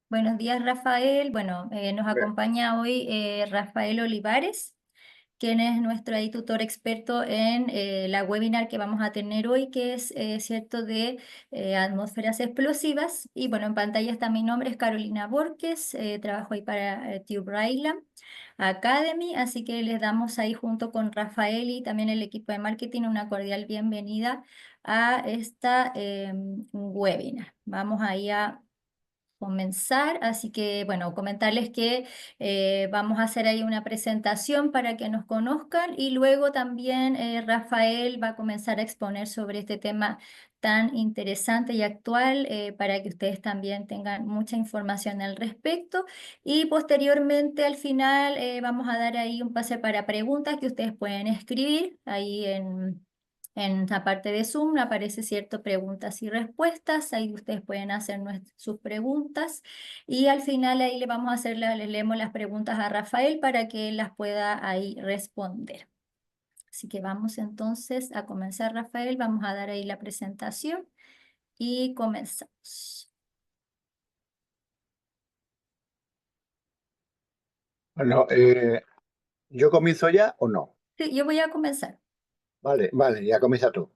Buenos días, Rafael. Bueno, nos Ve- acompaña hoy Rafael Olivares, quien es nuestro ahí tutor experto en la webinar que vamos a tener hoy, que es cierto de atmósferas explosivas. Y bueno, en pantalla está mi nombre, es Carolina Borges, trabajo ahí para Tube Island Academy, así que les damos ahí junto con Rafael y también el equipo de marketing una cordial bienvenida a esta webinar. Vamos ahí a comenzar, así que bueno, comentarles que vamos a hacer ahí una presentación para que nos conozcan y luego también Rafael va a comenzar a exponer sobre este tema tan interesante y actual para que ustedes también tengan mucha información al respecto y posteriormente al final vamos a dar ahí un pase para preguntas que ustedes pueden escribir ahí en la parte de Zoom aparece cierto preguntas y respuestas, ahí ustedes pueden hacer sus preguntas y al final ahí le vamos a hacer, le leemos las preguntas a Rafael para que él las pueda ahí responder. Así que vamos entonces a comenzar, Rafael, vamos a dar ahí la presentación y comenzamos. Bueno, ¿yo comienzo ya o no? Sí, yo voy a comenzar, Vale, vale, ya comienza tú.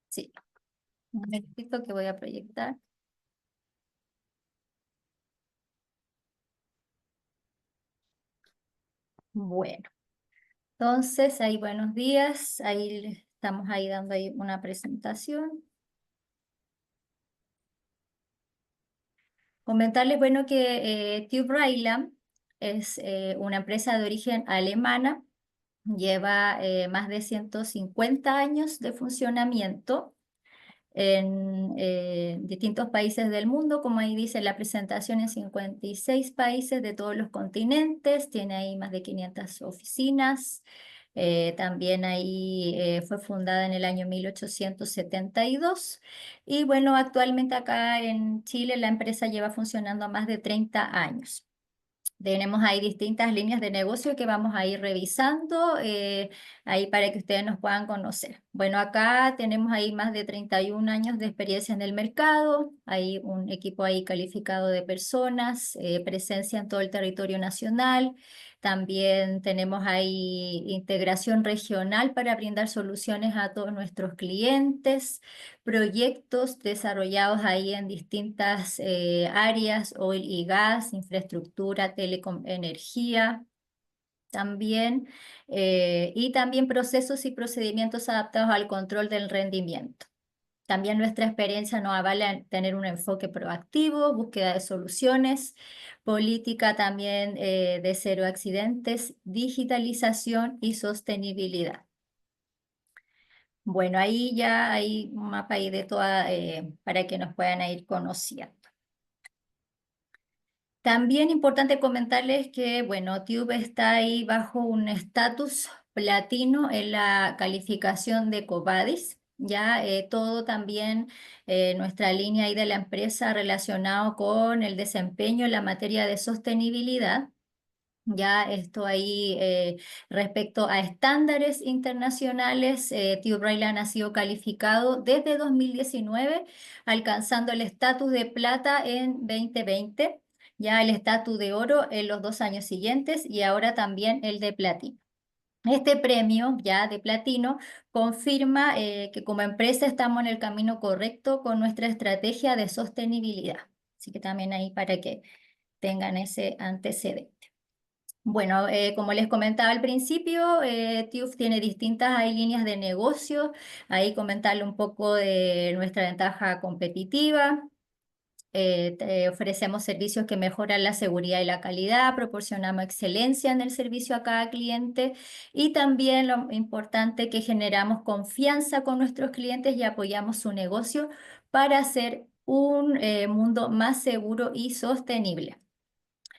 sí, un momentito que voy a proyectar. Bueno, entonces ahí buenos días, ahí estamos ahí dando ahí una presentación. Comentarles, bueno, que Tube Rheinland es una empresa de origen alemana, lleva más de 150 años de funcionamiento en distintos países del mundo, como ahí dice la presentación, en 56 países de todos los continentes, tiene ahí más de 500 oficinas. También ahí fue fundada en el año 1872 y bueno, actualmente acá en Chile la empresa lleva funcionando más de 30 años. Tenemos ahí distintas líneas de negocio que vamos a ir revisando ahí para que ustedes nos puedan conocer. Bueno, acá tenemos ahí más de 31 años de experiencia en el mercado, hay un equipo ahí calificado de personas, presencia en todo el territorio nacional. También tenemos ahí integración regional para brindar soluciones a todos nuestros clientes, proyectos desarrollados ahí en distintas áreas, oil y gas, infraestructura, telecom, energía también, y también procesos y procedimientos adaptados al control del rendimiento. También nuestra experiencia nos avala en tener un enfoque proactivo, búsqueda de soluciones, política también de cero accidentes, digitalización y sostenibilidad. Bueno, ahí ya hay un mapa ahí de toda, para que nos puedan ir conociendo. También importante comentarles que, bueno, Tube está ahí bajo un estatus platino en la calificación de EcoVadis. Ya todo también nuestra línea ahí de la empresa relacionado con el desempeño en la materia de sostenibilidad. Ya esto ahí respecto a estándares internacionales, Tube Rheinland ha sido calificado desde 2019, alcanzando el estatus de plata en 2020, ya el estatus de oro en los 2 años siguientes y ahora también el de platino. Este premio ya de platino confirma que como empresa estamos en el camino correcto con nuestra estrategia de sostenibilidad. Así que también ahí para que tengan ese antecedente. Bueno, como les comentaba al principio, TIUF tiene distintas hay líneas de negocio. Ahí comentarle un poco de nuestra ventaja competitiva. Ofrecemos servicios que mejoran la seguridad y la calidad, proporcionamos excelencia en el servicio a cada cliente y también lo importante que generamos confianza con nuestros clientes y apoyamos su negocio para hacer un mundo más seguro y sostenible.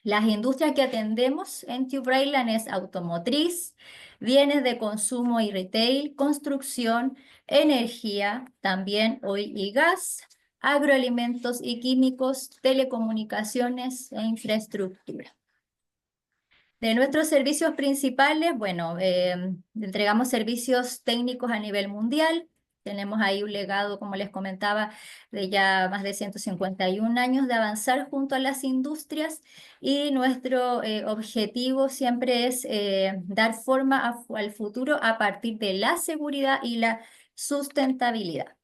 Las industrias que atendemos en Tube Rheinland es automotriz, bienes de consumo y retail, construcción, energía, también oil y gas, agroalimentos y químicos, telecomunicaciones e infraestructura. De nuestros servicios principales, bueno, entregamos servicios técnicos a nivel mundial, Tenemos ahí un legado, como les comentaba, de ya más de 151 años de avanzar junto a las industrias y nuestro objetivo siempre es dar forma al futuro a partir de la seguridad y la sustentabilidad.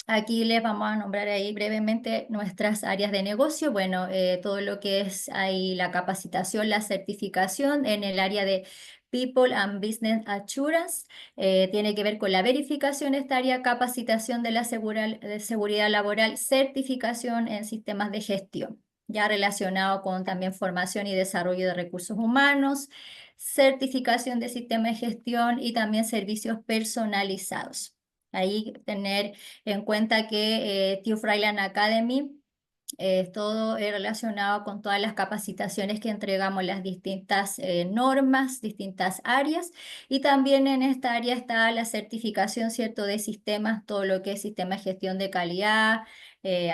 Aquí les vamos a nombrar ahí brevemente nuestras áreas de negocio. Bueno, todo lo que es ahí la capacitación, la certificación en el área de People and Business Assurance. Tiene que ver con la verificación esta área, capacitación de la de seguridad laboral, certificación en sistemas de gestión, ya relacionado con también formación y desarrollo de recursos humanos, certificación de sistemas de gestión y también servicios personalizados. Ahí tener en cuenta que TÜV Rheinland Academy es todo relacionado con todas las capacitaciones que entregamos, las distintas normas, distintas áreas, y también en esta área está la certificación, ¿cierto?, de sistemas, todo lo que es sistema de gestión de calidad,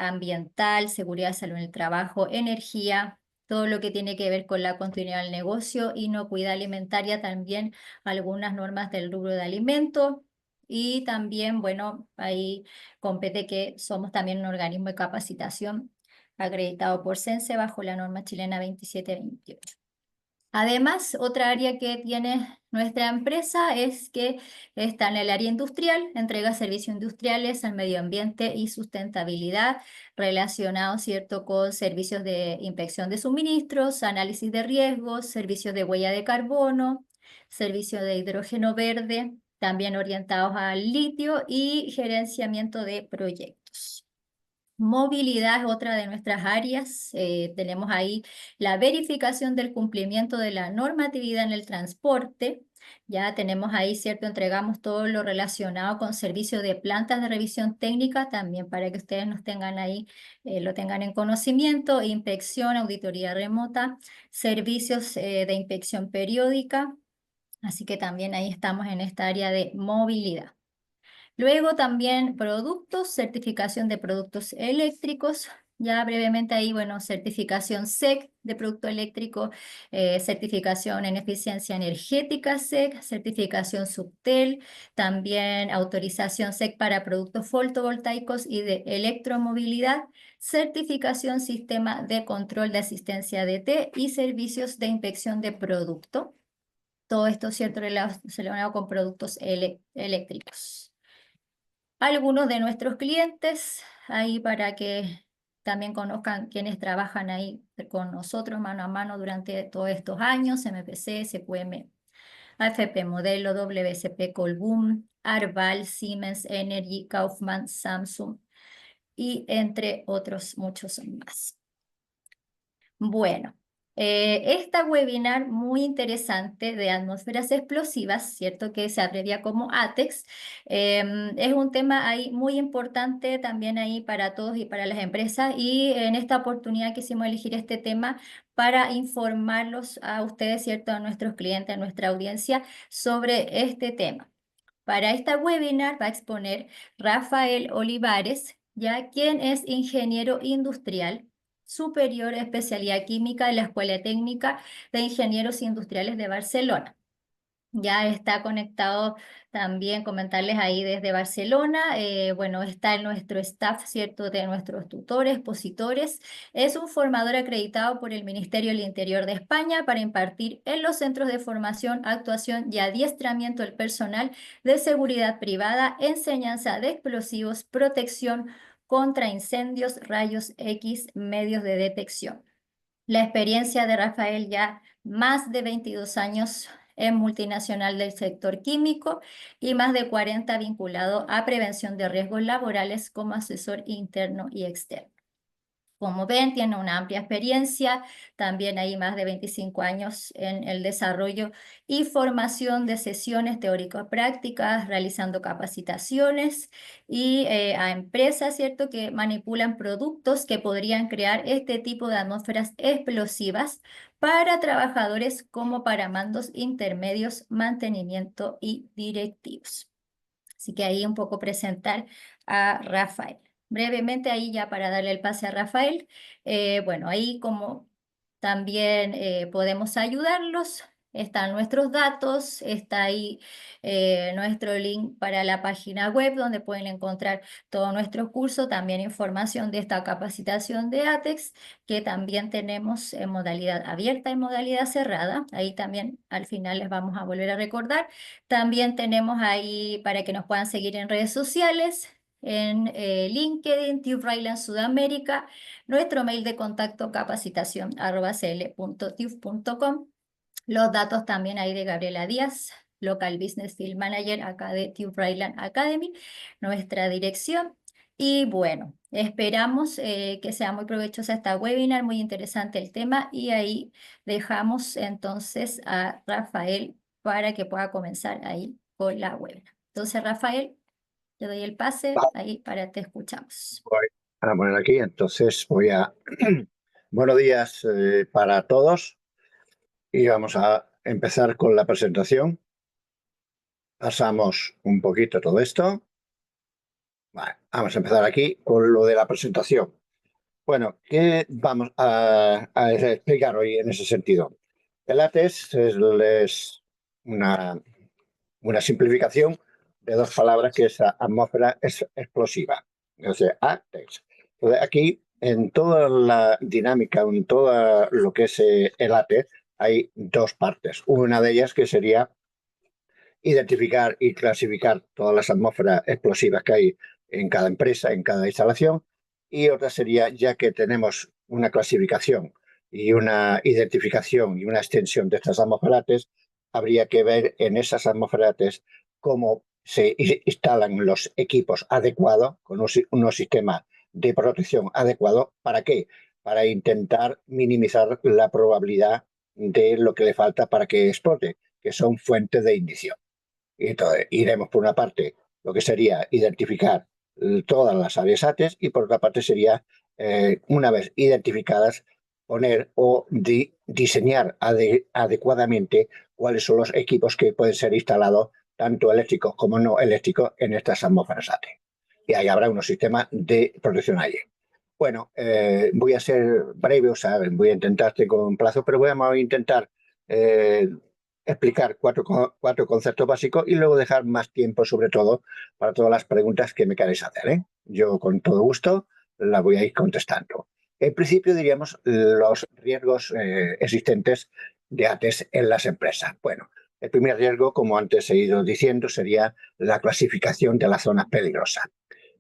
ambiental, seguridad, salud en el trabajo, energía, todo lo que tiene que ver con la continuidad del negocio, inocuidad alimentaria, también algunas normas del rubro de alimentos. Y también, bueno, ahí compete que somos también un organismo de capacitación acreditado por CENSE bajo la norma chilena 2728. Además, otra área que tiene nuestra empresa es que está en el área industrial, entrega servicios industriales al medio ambiente y sustentabilidad relacionados, ¿cierto?, con servicios de inspección de suministros, análisis de riesgos, servicios de huella de carbono, servicios de hidrógeno verde, también orientados al litio y gerenciamiento de proyectos. Movilidad es otra de nuestras áreas. Tenemos ahí la verificación del cumplimiento de la normatividad en el transporte. Ya tenemos ahí, ¿cierto? Entregamos todo lo relacionado con servicios de plantas de revisión técnica, también para que ustedes nos tengan ahí, lo tengan en conocimiento. Inspección, auditoría remota, servicios de inspección periódica. Así que también ahí estamos en esta área de movilidad. Luego también productos, certificación de productos eléctricos. Ya brevemente ahí, bueno, certificación SEC de producto eléctrico, certificación en eficiencia energética SEC, certificación Subtel, también autorización SEC para productos fotovoltaicos y de electromovilidad, certificación sistema de control de asistencia DT y servicios de inspección de producto. Todo esto, ¿cierto?, relacionado con productos eléctricos. Algunos de nuestros clientes, ahí para que también conozcan quienes trabajan ahí con nosotros mano a mano durante todos estos años: MPC, SQM, AFP Modelo, WSP Colbún, Arval, Siemens Energy, Kaufman, Samsung y entre otros muchos más. Bueno, esta webinar muy interesante de atmósferas explosivas, ¿cierto?, que se abrevia como ATEX, es un tema ahí muy importante también ahí para todos y para las empresas, y en esta oportunidad quisimos elegir este tema para informarlos a ustedes, ¿cierto?, a nuestros clientes, a nuestra audiencia sobre este tema. Para esta webinar va a exponer Rafael Olivares, ya quien es ingeniero industrial superior, especialidad química de la Escuela Técnica de Ingenieros Industriales de Barcelona. Ya está conectado también, comentarles ahí desde Barcelona. Bueno, está en nuestro staff, ¿cierto?, de nuestros tutores, expositores. Es un formador acreditado por el Ministerio del Interior de España para impartir en los centros de formación, actuación y adiestramiento del personal de seguridad privada, enseñanza de explosivos, protección contra incendios, rayos X, medios de detección. La experiencia de Rafael, ya más de 22 años en multinacional del sector químico y más de 40 vinculado a prevención de riesgos laborales como asesor interno y externo. Como ven, tiene una amplia experiencia, también hay más de 25 años en el desarrollo y formación de sesiones teórico-prácticas, realizando capacitaciones y a empresas, ¿cierto?, que manipulan productos que podrían crear este tipo de atmósferas explosivas para trabajadores como para mandos intermedios, mantenimiento y directivos. Así que ahí un poco presentar a Rafael. Brevemente ahí ya para darle el pase a Rafael, bueno, ahí como también podemos ayudarlos, están nuestros datos, está ahí nuestro link para la página web donde pueden encontrar todos nuestros cursos, también información de esta capacitación de ATEX, que también tenemos en modalidad abierta y modalidad cerrada. Ahí también al final les vamos a volver a recordar. También tenemos ahí para que nos puedan seguir en redes sociales. En LinkedIn, Tube Rayland Sudamérica, nuestro mail de contacto capacitación@cl.tube.com. Los datos también ahí de Gabriela Díaz, Local Business Field Manager acá de Tube Rayland Academy, nuestra dirección. Y bueno, esperamos que sea muy provechosa esta webinar, muy interesante el tema. Y ahí dejamos entonces a Rafael para que pueda comenzar ahí con la webinar. Entonces, Rafael, te doy el pase ahí para te escuchamos. Voy a poner aquí, entonces voy a... Buenos días para todos y vamos a empezar con la presentación. Pasamos un poquito todo esto. Vale, vamos a empezar aquí con lo de la presentación. Bueno, ¿qué vamos a explicar hoy en ese sentido? El ATES es una simplificación de dos palabras que es atmósfera explosiva. O sea, ATEX. Entonces, aquí, en toda la dinámica, en todo lo que es el ATE, hay dos partes. Una de ellas que sería identificar y clasificar todas las atmósferas explosivas que hay en cada empresa, en cada instalación. Y otra sería, ya que tenemos una clasificación y una identificación y una extensión de estas atmósferas, habría que ver en esas atmósferas cómo se instalan los equipos adecuados, con unos sistemas de protección adecuados. ¿Para qué? Para intentar minimizar la probabilidad de lo que le falta para que explote, que son fuentes de ignición. Y entonces iremos por una parte lo que sería identificar todas las áreas ATES y por otra parte sería, una vez identificadas, poner o diseñar adecuadamente cuáles son los equipos que pueden ser instalados, tanto eléctricos como no eléctricos, en estas atmósferas ATES. Y ahí habrá unos sistemas de protección allí. Bueno, voy a ser breve, o sea, voy a intentar, tengo un plazo, pero voy a intentar explicar cuatro conceptos básicos y luego dejar más tiempo, sobre todo, para todas las preguntas que me queráis hacer, ¿eh? Yo, con todo gusto, las voy a ir contestando. En principio, diríamos los riesgos existentes de ATES en las empresas. Bueno, el primer riesgo, como antes he ido diciendo, sería la clasificación de las zonas peligrosas.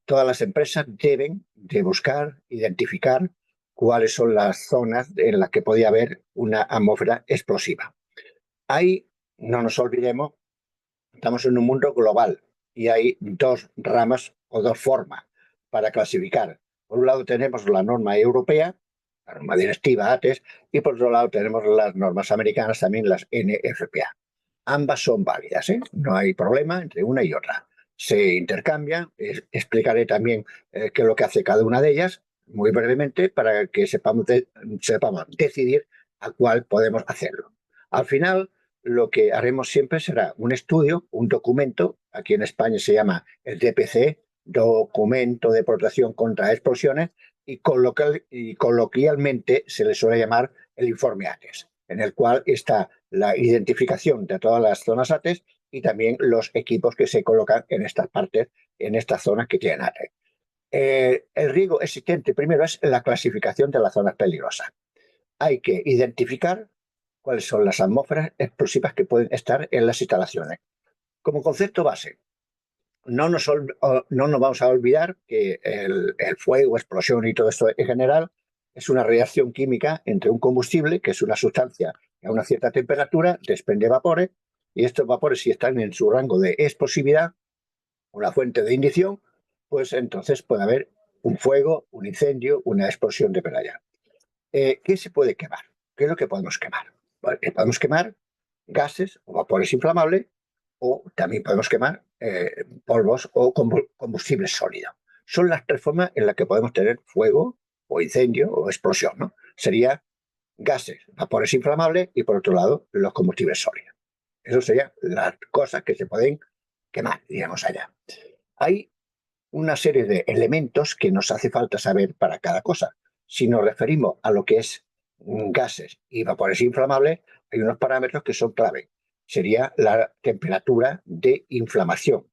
Todas las empresas deben de buscar, identificar cuáles son las zonas en las que podía haber una atmósfera explosiva. Ahí, no nos olvidemos, estamos en un mundo global y hay dos ramas o dos formas para clasificar. Por un lado tenemos la norma europea, la norma directiva ATES, y por otro lado tenemos las normas americanas, también las NFPA. Ambas son válidas, ¿eh? No hay problema entre una y otra. Se intercambian, explicaré también qué es lo que hace cada una de ellas, muy brevemente, para que sepamos decidir a cuál podemos hacerlo. Al final, lo que haremos siempre será un estudio, un documento, aquí en España se llama el DPC, Documento de Protección contra Explosiones, y coloquialmente se le suele llamar el informe ATES, en el cual está la identificación de todas las zonas ATES y también los equipos que se colocan en estas partes, en estas zonas que tienen ATES. El riesgo existente primero es la clasificación de las zonas peligrosas. Hay que identificar cuáles son las atmósferas explosivas que pueden estar en las instalaciones. Como concepto base, no nos vamos a olvidar que el fuego, explosión y todo esto en general es una reacción química entre un combustible, que es una sustancia que a una cierta temperatura desprende vapores, y estos vapores, si están en su rango de explosividad, una fuente de ignición, pues entonces puede haber un fuego, un incendio, una explosión de playa. ¿Qué se puede quemar? ¿Qué es lo que podemos quemar? Bueno, podemos quemar gases o vapores inflamables, o también podemos quemar polvos o combustibles sólidos. Son las tres formas en las que podemos tener fuego o incendio o explosión, ¿no? Sería gases, vapores inflamables y, por otro lado, los combustibles sólidos. Eso serían las cosas que se pueden quemar, digamos allá. Hay una serie de elementos que nos hace falta saber para cada cosa. Si nos referimos a lo que es gases y vapores inflamables, hay unos parámetros que son clave. Sería la temperatura de inflamación.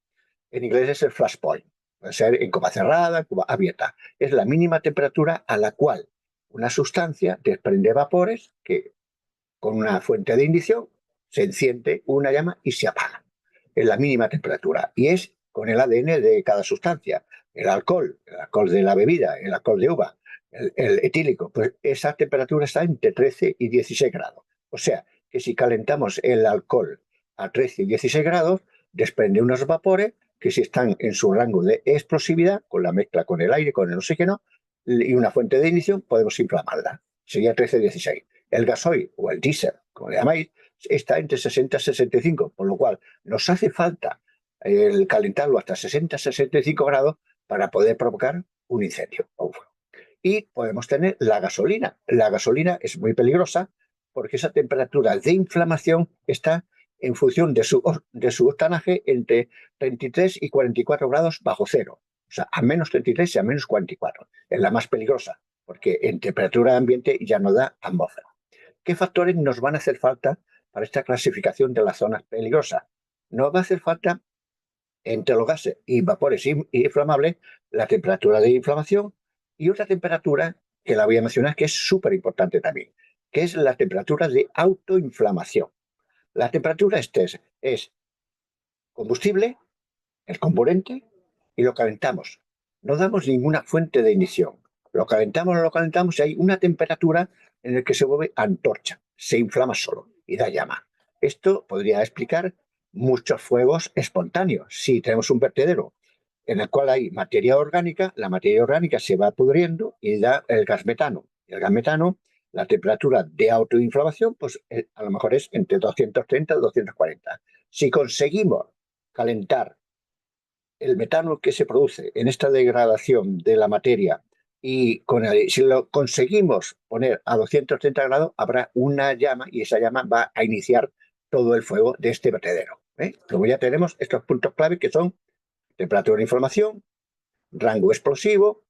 En inglés es el flash point. Puede ser en copa cerrada, en copa abierta. Es la mínima temperatura a la cual una sustancia desprende vapores que con una fuente de ignición se enciende una llama y se apaga. Es la mínima temperatura y es con el ADN de cada sustancia. El alcohol de la bebida, el alcohol de uva, el etílico, pues esa temperatura está entre 13 y 16 grados. O sea, que si calentamos el alcohol a 13 y 16 grados, desprende unos vapores que si están en su rango de explosividad, con la mezcla con el aire, con el oxígeno y una fuente de ignición, podemos inflamarla. Sería 13-16. El gasoil o el diésel, como le llamáis, está entre 60 y 65, por lo cual nos hace falta el calentarlo hasta 60-65 grados para poder provocar un incendio. Y podemos tener la gasolina. La gasolina es muy peligrosa porque esa temperatura de inflamación está en función de su octanaje entre 33 y 44 grados bajo cero. O sea, a menos 33 y a menos 44. Es la más peligrosa porque en temperatura de ambiente ya no da atmósfera. ¿Qué factores nos van a hacer falta para esta clasificación de las zonas peligrosas? Nos va a hacer falta, entre los gases y vapores inflamables, la temperatura de inflamación y otra temperatura que la voy a mencionar que es súper importante también, que es la temperatura de autoinflamación. La temperatura es combustible, el componente, y lo calentamos. No damos ninguna fuente de ignición. Lo calentamos y hay una temperatura en la que se vuelve antorcha, se inflama solo y da llama. Esto podría explicar muchos fuegos espontáneos. Si tenemos un vertedero en el cual hay materia orgánica, la materia orgánica se va pudriendo y da el gas metano. El gas metano, la temperatura de autoinflamación, pues a lo mejor es entre 230 y 240. Si conseguimos calentar el metano que se produce en esta degradación de la materia y si lo conseguimos poner a 230 grados, habrá una llama y esa llama va a iniciar todo el fuego de este vertedero. Luego ya tenemos estos puntos clave que son temperatura de inflamación, rango explosivo,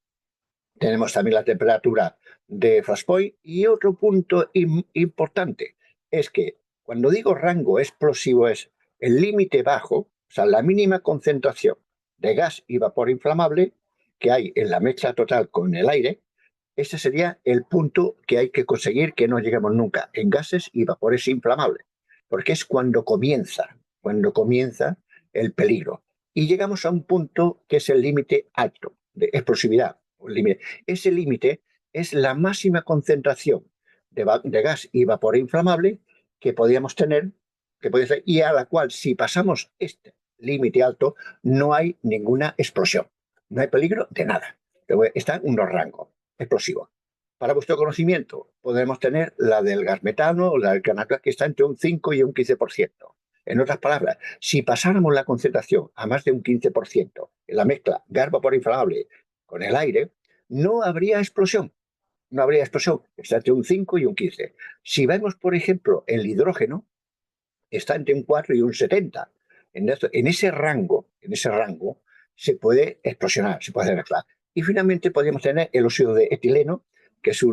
tenemos también la temperatura de flash point y otro punto importante es que cuando digo rango explosivo es el límite bajo, o sea, la mínima concentración de gas y vapor inflamable que hay en la mezcla total con el aire. Ese sería el punto que hay que conseguir que no lleguemos nunca en gases y vapores inflamables, porque es cuando comienza el peligro. Y llegamos a un punto que es el límite alto de explosividad. Ese límite es la máxima concentración de gas y vapor inflamable que podíamos tener, y a la cual si pasamos este límite alto no hay ninguna explosión, no hay peligro de nada. Está en unos rangos explosivos. Para vuestro conocimiento, podemos tener la del gas metano o la del canaca que está entre un 5 y un 15%. En otras palabras, si pasáramos la concentración a más de un 15% en la mezcla gas vapor inflamable con el aire, no habría explosión. No habría explosión. Está entre un 5 y un 15. Si vemos, por ejemplo, el hidrógeno, está entre un 4 y un 70. En ese rango se puede explosionar, se puede hacer mezclar. Y finalmente podríamos tener el óxido de etileno, que es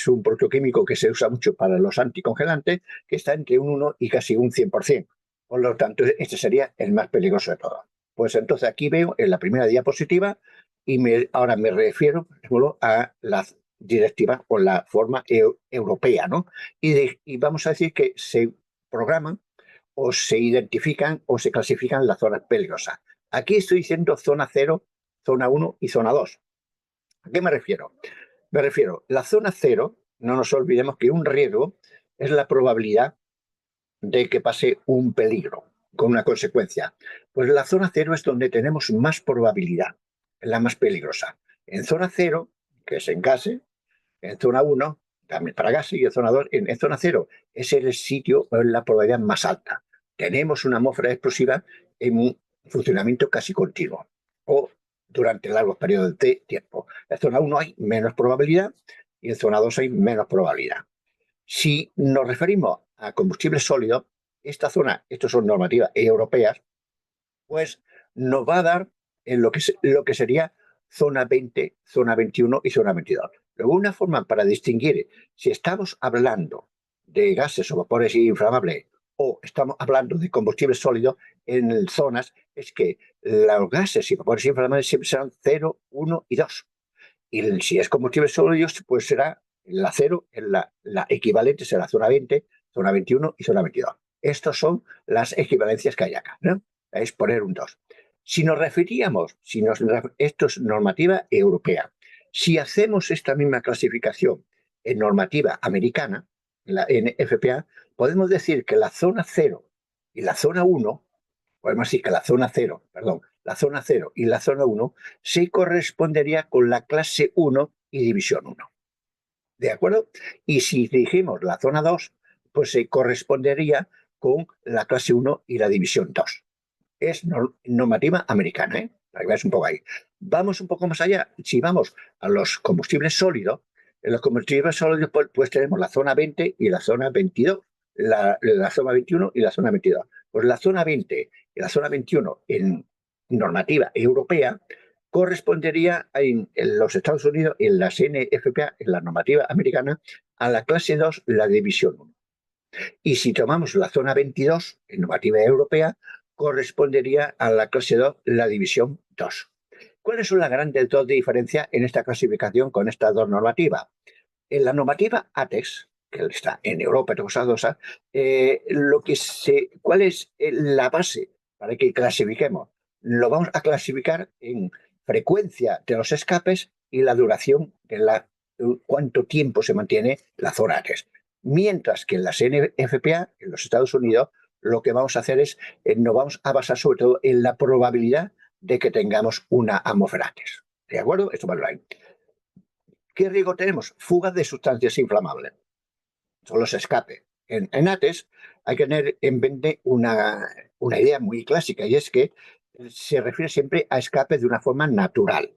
un producto químico que se usa mucho para los anticongelantes, que está entre un 1 y casi un 100%. Por lo tanto, este sería el más peligroso de todos. Pues entonces aquí veo en la primera diapositiva y ahora me refiero a las directivas o la forma europea, ¿no? Y vamos a decir que se programan o se identifican o se clasifican las zonas peligrosas. Aquí estoy diciendo zona 0, zona 1 y zona 2. ¿A qué me refiero? Me refiero, la zona 0, no nos olvidemos que un riesgo es la probabilidad de que pase un peligro con una consecuencia. Pues la zona 0 es donde tenemos más probabilidad, es la más peligrosa. En zona 0, que es en gases, en zona 1, también para gases, y en zona 2, en zona 0, es el sitio con la probabilidad más alta. Tenemos una atmósfera explosiva en un funcionamiento casi continuo o durante largos periodos de tiempo. En zona 1 hay menos probabilidad y en zona 2 hay menos probabilidad. Si nos referimos a combustibles sólidos, esta zona, estas son normativas europeas, pues nos va a dar en lo que sería zona 20, zona 21 y zona 22. Luego, una forma para distinguir si estamos hablando de gases o vapores inflamables, o estamos hablando de combustibles sólidos en zonas, es que los gases y vapores inflamables siempre serán 0, 1 y 2. Y si es combustible sólido, pues será la 0, la equivalente será zona 20, zona 21 y zona 22. Estas son las equivalencias que hay acá, ¿no? Es poner un 2. Si nos referíamos, esto es normativa europea. Si hacemos esta misma clasificación en normativa americana, la NFPA, podemos decir que la zona 0 y la zona 1, podemos decir que la zona 0, perdón, la zona 0 y la zona 1 se correspondería con la clase 1 y división 1. ¿De acuerdo? Y si dijimos la zona 2, pues se correspondería con la clase 1 y la división 2. Es normativa americana, ¿eh? Para que veas un poco ahí. Vamos un poco más allá. Si vamos a los combustibles sólidos, en los combustibles sólidos pues tenemos la zona 20 y la zona 22, la zona 21 y la zona 22. Pues la zona 20 y la zona 21 en normativa europea correspondería en los Estados Unidos, en la NFPA, en la normativa americana, a la clase 2, la división 1. Y si tomamos la zona 22, en normativa europea, correspondería a la clase 2, la división 2. ¿Cuáles son las grandes dos diferencias en esta clasificación con estas dos normativas? En la normativa ATEX, que está en Europa, ¿cuál es la base para que clasifiquemos? Lo vamos a clasificar en frecuencia de los escapes y la duración de cuánto tiempo se mantiene la zona ATEX. Mientras que en las NFPA, en los Estados Unidos, lo que vamos a hacer es, nos vamos a basar sobre todo en la probabilidad de que tengamos una atmósfera ATEX. ¿De acuerdo? Esto va a ir. ¿Qué riesgo tenemos? Fugas de sustancias inflamables. Son los escapes. En ATES hay que tener en mente una idea muy clásica, y es que se refiere siempre a escapes de una forma natural.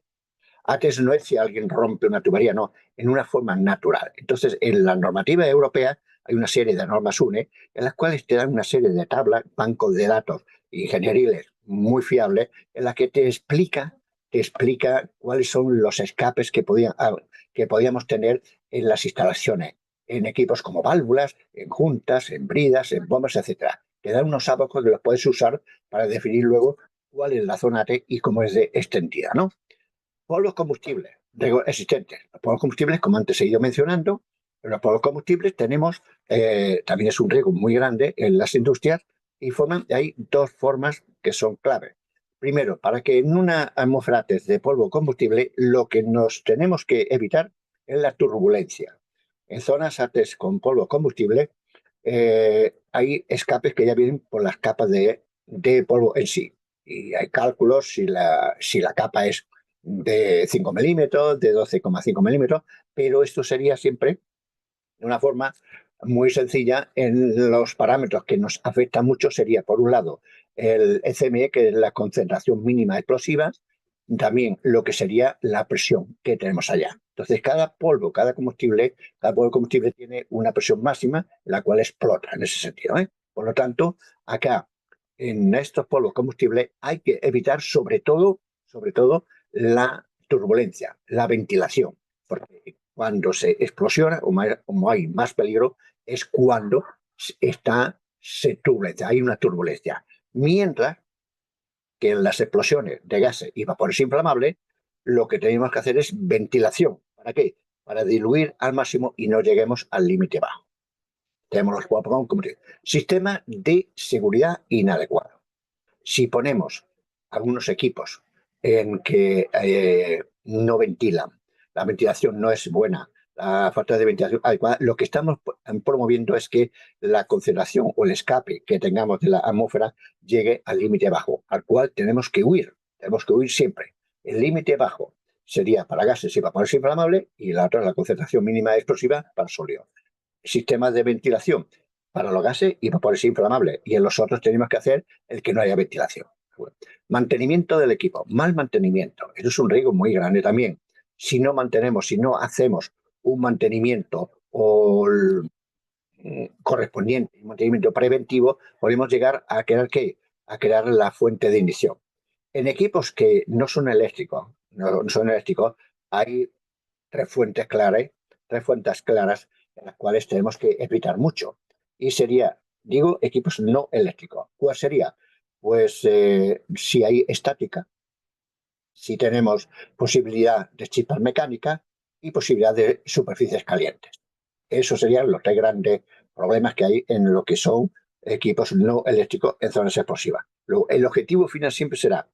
ATES no es si alguien rompe una tubería, no, en una forma natural. Entonces, en la normativa europea hay una serie de normas UNE en las cuales te dan una serie de tablas, bancos de datos ingenieriles muy fiables, en las que te explica cuáles son los escapes que podíamos tener en las instalaciones, en equipos como válvulas, en juntas, en bridas, en bombas, etcétera. Te dan unos abacos que los puedes usar para definir luego cuál es la zona T y cómo es de extendida, ¿no? Polvos combustibles existentes. Los polvos combustibles, como antes he ido mencionando, en los polvos combustibles tenemos, también es un riesgo muy grande en las industrias, y hay dos formas que son clave. Primero, para que en una atmósfera de polvo combustible, lo que nos tenemos que evitar es la turbulencia. En zonas ATES con polvo combustible, hay escapes que ya vienen por las capas de polvo en sí. Y hay cálculos si la capa es de 5 milímetros, de 12,5 milímetros, pero esto sería siempre de una forma muy sencilla. En los parámetros que nos afectan mucho sería, por un lado, el ECME, que es la concentración mínima explosiva, también lo que sería la presión que tenemos allá. Entonces, cada polvo combustible tiene una presión máxima, la cual explota en ese sentido, ¿eh? Por lo tanto, acá, en estos polvos combustibles, hay que evitar sobre todo, la turbulencia, la ventilación, porque cuando se explosiona o hay más peligro es cuando hay una turbulencia. Mientras que en las explosiones de gases y vapores inflamables, lo que tenemos que hacer es ventilación. ¿Para qué? Para diluir al máximo y no lleguemos al límite bajo. Tenemos los cuatro como sistema de seguridad inadecuado. Si ponemos algunos equipos en que no ventilan, la ventilación no es buena, la falta de ventilación adecuada, lo que estamos promoviendo es que la concentración o el escape que tengamos de la atmósfera llegue al límite bajo, al cual tenemos que huir siempre. El límite bajo sería para gases y vapores inflamables, y la otra es la concentración mínima explosiva para sólidos. Sistemas de ventilación para los gases y vapores inflamables, y en los otros tenemos que hacer el que no haya ventilación. Mantenimiento del equipo, mal mantenimiento. Eso es un riesgo muy grande también. Si no hacemos un mantenimiento correspondiente, un mantenimiento preventivo, podemos llegar a crear la fuente de ignición. En equipos que no son eléctricos, hay tres fuentes claras en las cuales tenemos que evitar mucho. Y sería, digo, equipos no eléctricos. ¿Cuál sería? Pues si hay estática, si tenemos posibilidad de chispas mecánicas y posibilidad de superficies calientes. Esos serían los tres grandes problemas que hay en lo que son equipos no eléctricos en zonas explosivas. Luego, el objetivo final siempre será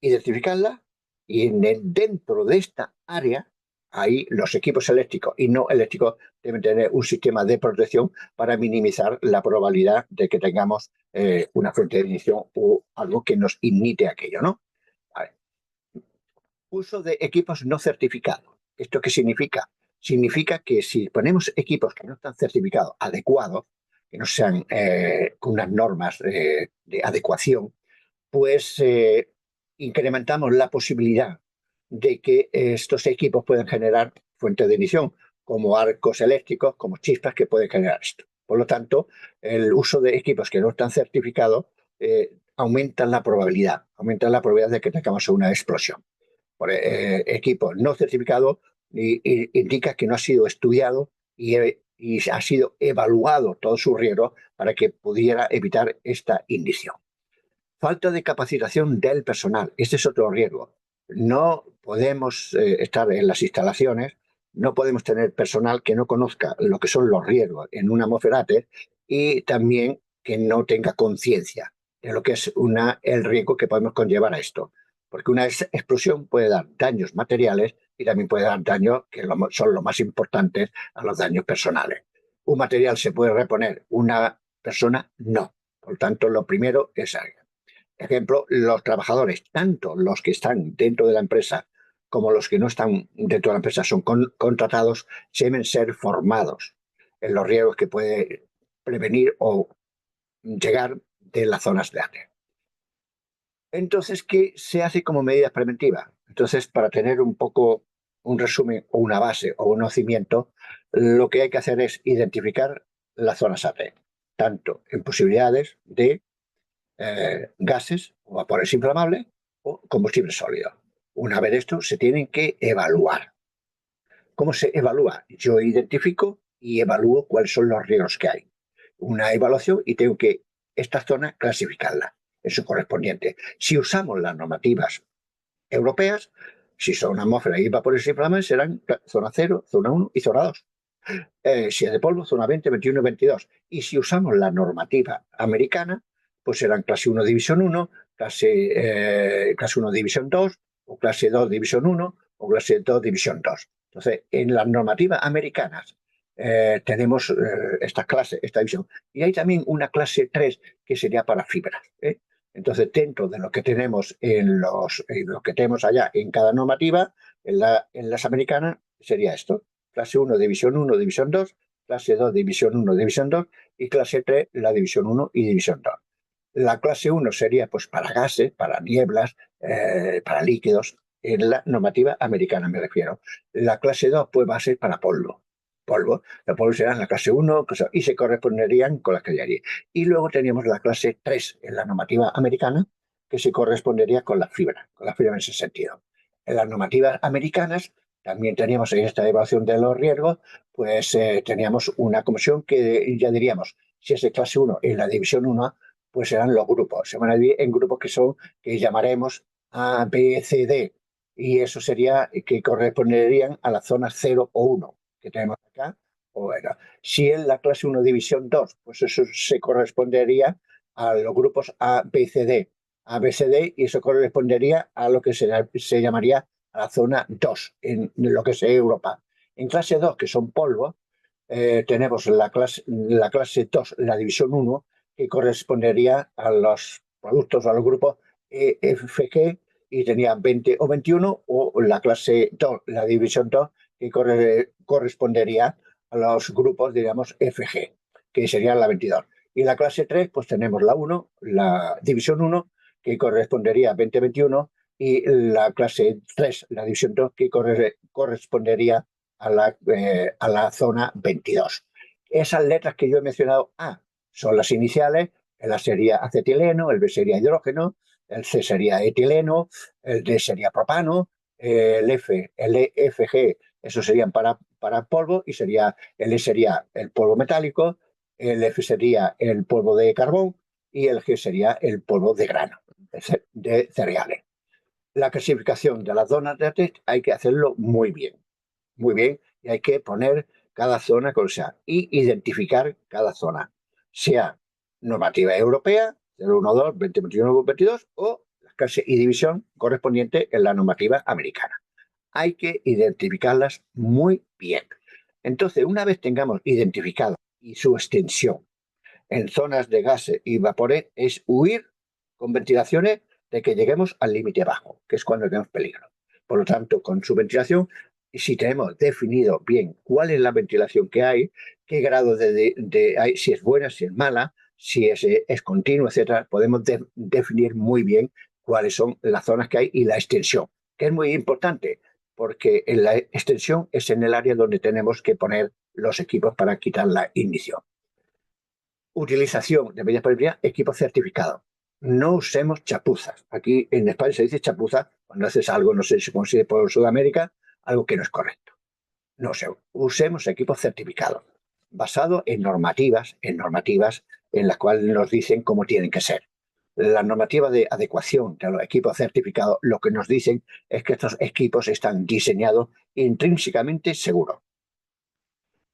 identificarla y dentro de esta área, ahí los equipos eléctricos y no eléctricos deben tener un sistema de protección para minimizar la probabilidad de que tengamos una fuente de ignición o algo que nos ignite aquello, ¿no? Vale. Uso de equipos no certificados. ¿Esto qué significa? Significa que si ponemos equipos que no están certificados adecuados, que no sean con unas normas de adecuación, pues incrementamos la posibilidad de que estos equipos puedan generar fuentes de ignición, como arcos eléctricos, como chispas que pueden generar esto. Por lo tanto, el uso de equipos que no están certificados aumenta la probabilidad de que tengamos una explosión. Por equipos no certificados indica que no ha sido estudiado y ha sido evaluado todo su riesgo para que pudiera evitar esta ignición. Falta de capacitación del personal. Este es otro riesgo. No podemos estar en las instalaciones, no podemos tener personal que no conozca lo que son los riesgos en una Moferate y también que no tenga conciencia de lo que es el riesgo que podemos conllevar a esto. Porque una explosión puede dar daños materiales y también puede dar daños que son los más importantes a los daños personales. ¿Un material se puede reponer? ¿Una persona? No. Por tanto, lo primero es ejemplo, los trabajadores, tanto los que están dentro de la empresa como los que no están dentro de la empresa, son contratados, deben ser formados en los riesgos que puede prevenir o llegar de las zonas de ATE. Entonces, ¿qué se hace como medidas preventivas? Entonces, para tener un poco un resumen o una base o un conocimiento, lo que hay que hacer es identificar las zonas ATE, tanto en posibilidades de gases o vapores inflamables o combustible sólido. Una vez esto, se tienen que evaluar. ¿Cómo se evalúa? Yo identifico y evalúo cuáles son los riesgos que hay. Una evaluación y tengo que esta zona clasificarla en su correspondiente. Si usamos las normativas europeas, si son atmósfera y vapores inflamables, serán zona 0, zona 1 y zona 2. Si es de polvo, zona 20, 21 y 22. Y si usamos la normativa americana, pues serán clase 1 división 1, clase 1 división 2, o clase 2 división 1, o clase 2 división 2. Entonces, en las normativas americanas tenemos esta clase, esta división. Y hay también una clase 3 que sería para fibras. Entonces, dentro de lo que tenemos lo que tenemos allá en cada normativa, en las americanas, sería esto. Clase 1, división 1, división 2, clase 2, división 1, división 2 y clase 3, la división 1 y división 2. La clase 1 sería pues para gases, para nieblas, para líquidos, en la normativa americana me refiero. La clase 2 pues va a ser para polvo. Los polvos serán la clase 1 y se corresponderían con las que hay allí. Y luego teníamos la clase 3 en la normativa americana, que se correspondería con las fibras en ese sentido. En las normativas americanas también teníamos en esta evaluación de los riesgos, pues teníamos una comisión que ya diríamos, si es de clase 1 en la división 1, pues serán los grupos. Se van a dividir en grupos que llamaremos A, B, C, D. Y eso sería que corresponderían a las zonas 0 o 1 que tenemos acá. Bueno, si es la clase 1 división 2, pues eso se correspondería a los grupos A, B, C, D. A, B, C, D, y eso correspondería a lo que se llamaría a la zona 2, en lo que es Europa. En clase 2, que son polvos, tenemos la clase 2, la división 1, que correspondería a los productos, a los grupos EFG, y tenía 20 o 21, o la clase 2, la división 2, que correspondería a los grupos, digamos, FG, que sería la 22. Y la clase 3, pues tenemos la 1, la división 1, que correspondería a 20-21, y la clase 3, la división 2, que correspondería a la zona 22. Esas letras que yo he mencionado, A, son las iniciales, el A sería acetileno, el B sería hidrógeno, el C sería etileno, el D sería propano, el EFG Eso serían para polvo y sería, el E sería el polvo metálico, el F sería el polvo de carbón y el G sería el polvo de grano, de cereales. La clasificación de las zonas de test hay que hacerlo muy bien, y hay que poner cada zona con sea y identificar cada zona, sea normativa europea, 012, 2021, 22 o la clase y división correspondiente en la normativa americana. Hay que identificarlas muy bien. Entonces, una vez tengamos identificado y su extensión en zonas de gases y vapores, es huir con ventilaciones de que lleguemos al límite bajo, que es cuando tenemos peligro. Por lo tanto, con su ventilación, si tenemos definido bien cuál es la ventilación que hay, qué grado hay, si es buena, si es mala, si es continua, etcétera, podemos definir muy bien cuáles son las zonas que hay y la extensión, que es muy importante, porque en la extensión es en el área donde tenemos que poner los equipos para quitar la ignición. Utilización de medidas preventivas, equipos certificados. No usemos chapuzas. Aquí en España se dice chapuza cuando haces algo, no sé si consigue por Sudamérica, algo que no es correcto. No sé, usemos equipos certificados, basados en normativas en las cuales nos dicen cómo tienen que ser. La normativa de adecuación de los equipos certificados lo que nos dicen es que estos equipos están diseñados intrínsecamente seguros.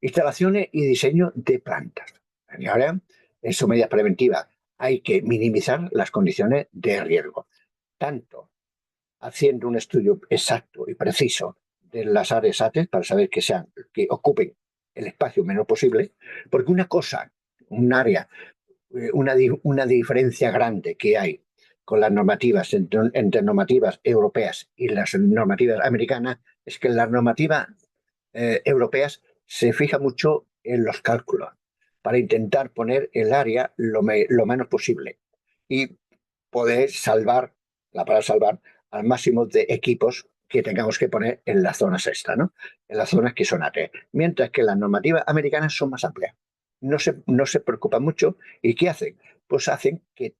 Instalaciones y diseño de plantas. Y ahora, en su medida preventiva, hay que minimizar las condiciones de riesgo, tanto haciendo un estudio exacto y preciso de las áreas ATES para saber que ocupen el espacio menos posible, porque una cosa, un área, una diferencia grande que hay con las normativas, entre normativas europeas y las normativas americanas, es que las normativas europeas se fija mucho en los cálculos para intentar poner el área lo menos posible y poder para salvar al máximo de equipos que tengamos que poner en las zonas esta, ¿no? En las zonas que son AT. Mientras que las normativas americanas son más amplias. No se preocupan mucho. ¿Y qué hacen? Pues hacen que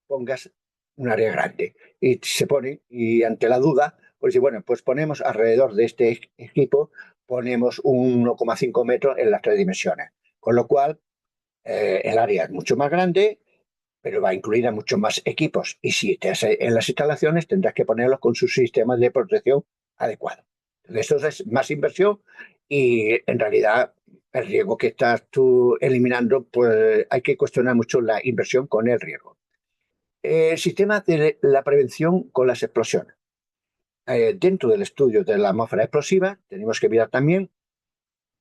pongas un área grande. Y se ponen, y ante la duda, pues bueno, pues ponemos alrededor de este equipo, ponemos un 1,5 metros en las tres dimensiones. Con lo cual, el área es mucho más grande, pero va a incluir a muchos más equipos. Y si te hace en las instalaciones, tendrás que ponerlos con sus sistemas de protección adecuados. Esto es más inversión y en realidad el riesgo que estás tú eliminando, pues hay que cuestionar mucho la inversión con el riesgo. El sistema de la prevención con las explosiones. Dentro del estudio de la atmósfera explosiva, tenemos que mirar también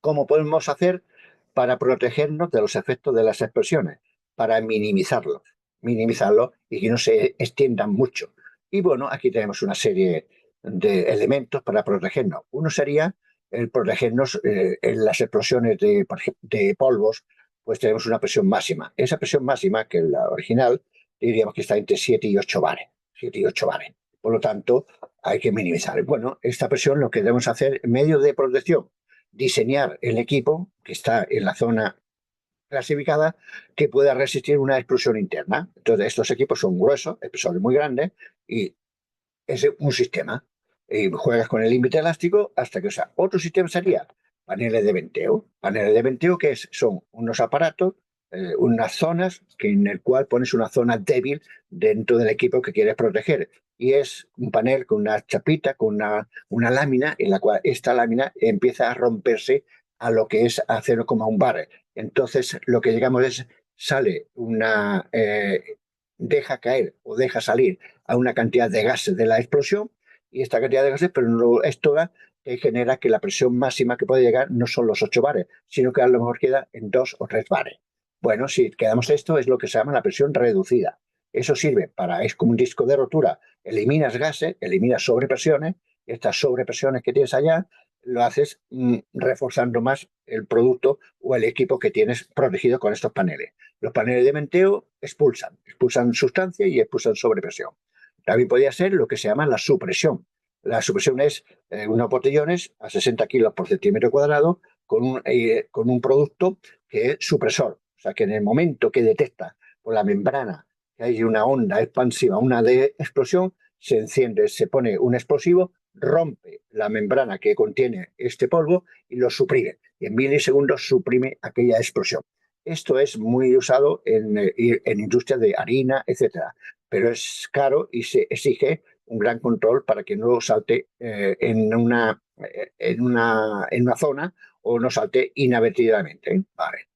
cómo podemos hacer para protegernos de los efectos de las explosiones, para minimizarlos y que no se extiendan mucho. Y bueno, aquí tenemos una serie de elementos para protegernos. Uno sería el protegernos en las explosiones de polvos, pues tenemos una presión máxima. Esa presión máxima, que es la original, diríamos que está entre 7 y 8 bares. 7 y 8 bares. Por lo tanto, hay que minimizar. Bueno, esta presión lo que debemos hacer en medio de protección, diseñar el equipo que está en la zona clasificada que pueda resistir una explosión interna. Entonces, estos equipos son gruesos, espesores muy grandes y es un sistema. Y juegas con el límite elástico hasta que, o sea, otro sistema sería paneles de venteo. Paneles de venteo que son unos aparatos, unas zonas en el cual pones una zona débil dentro del equipo que quieres proteger. Y es un panel con una chapita, con una lámina, en la cual esta lámina empieza a romperse a lo que es acero como un bar. Entonces, lo que llegamos es, sale deja caer o deja salir a una cantidad de gases de la explosión, y esta cantidad de gases, pero no es toda, que genera que la presión máxima que puede llegar no son los 8 bares, sino que a lo mejor queda en 2 o 3 bares. Bueno, si quedamos esto, es lo que se llama la presión reducida. Eso sirve es como un disco de rotura, eliminas gases, eliminas sobrepresiones, estas sobrepresiones que tienes allá, lo haces reforzando más el producto o el equipo que tienes protegido con estos paneles. Los paneles de venteo expulsan sustancia y expulsan sobrepresión. También podría ser lo que se llama la supresión. La supresión es unos botellones a 60 kilos por centímetro cuadrado con un producto que es supresor. O sea, que en el momento que detecta por la membrana que hay una onda expansiva, una de explosión, se enciende, se pone un explosivo, rompe la membrana que contiene este polvo y lo suprime. Y en milisegundos suprime aquella explosión. Esto es muy usado en industrias de harina, etcétera, pero es caro y se exige un gran control para que no salte en una zona o no salte inadvertidamente, ¿eh? Vale.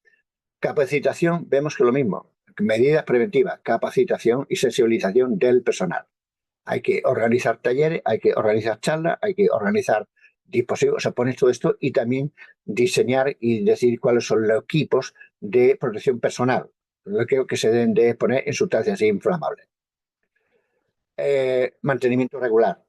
Capacitación, vemos que lo mismo. Medidas preventivas, capacitación y sensibilización del personal. Hay que organizar talleres, hay que organizar charlas, hay que organizar dispositivos, o sea, pones todo esto y también diseñar y decir cuáles son los equipos de protección personal, lo que se deben de poner en sustancias inflamables. Mantenimiento regular.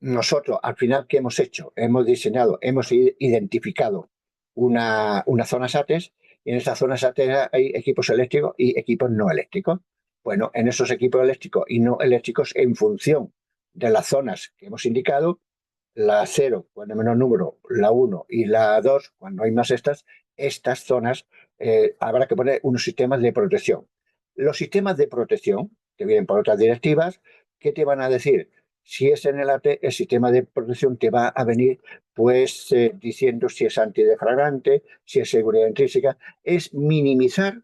Nosotros, al final, ¿qué hemos hecho? Hemos diseñado, hemos identificado una zona SATES y en esta zona SATES hay equipos eléctricos y equipos no eléctricos. Bueno, en esos equipos eléctricos y no eléctricos, en función de las zonas que hemos indicado, la 0 cuando hay menos número, la 1 y la 2 cuando hay más estas zonas habrá que poner unos sistemas de protección. Los sistemas de protección, que vienen por otras directivas, ¿qué te van a decir? Si es en el AT, el sistema de protección te va a venir pues diciendo si es antidefragante, si es seguridad intrínseca, es minimizar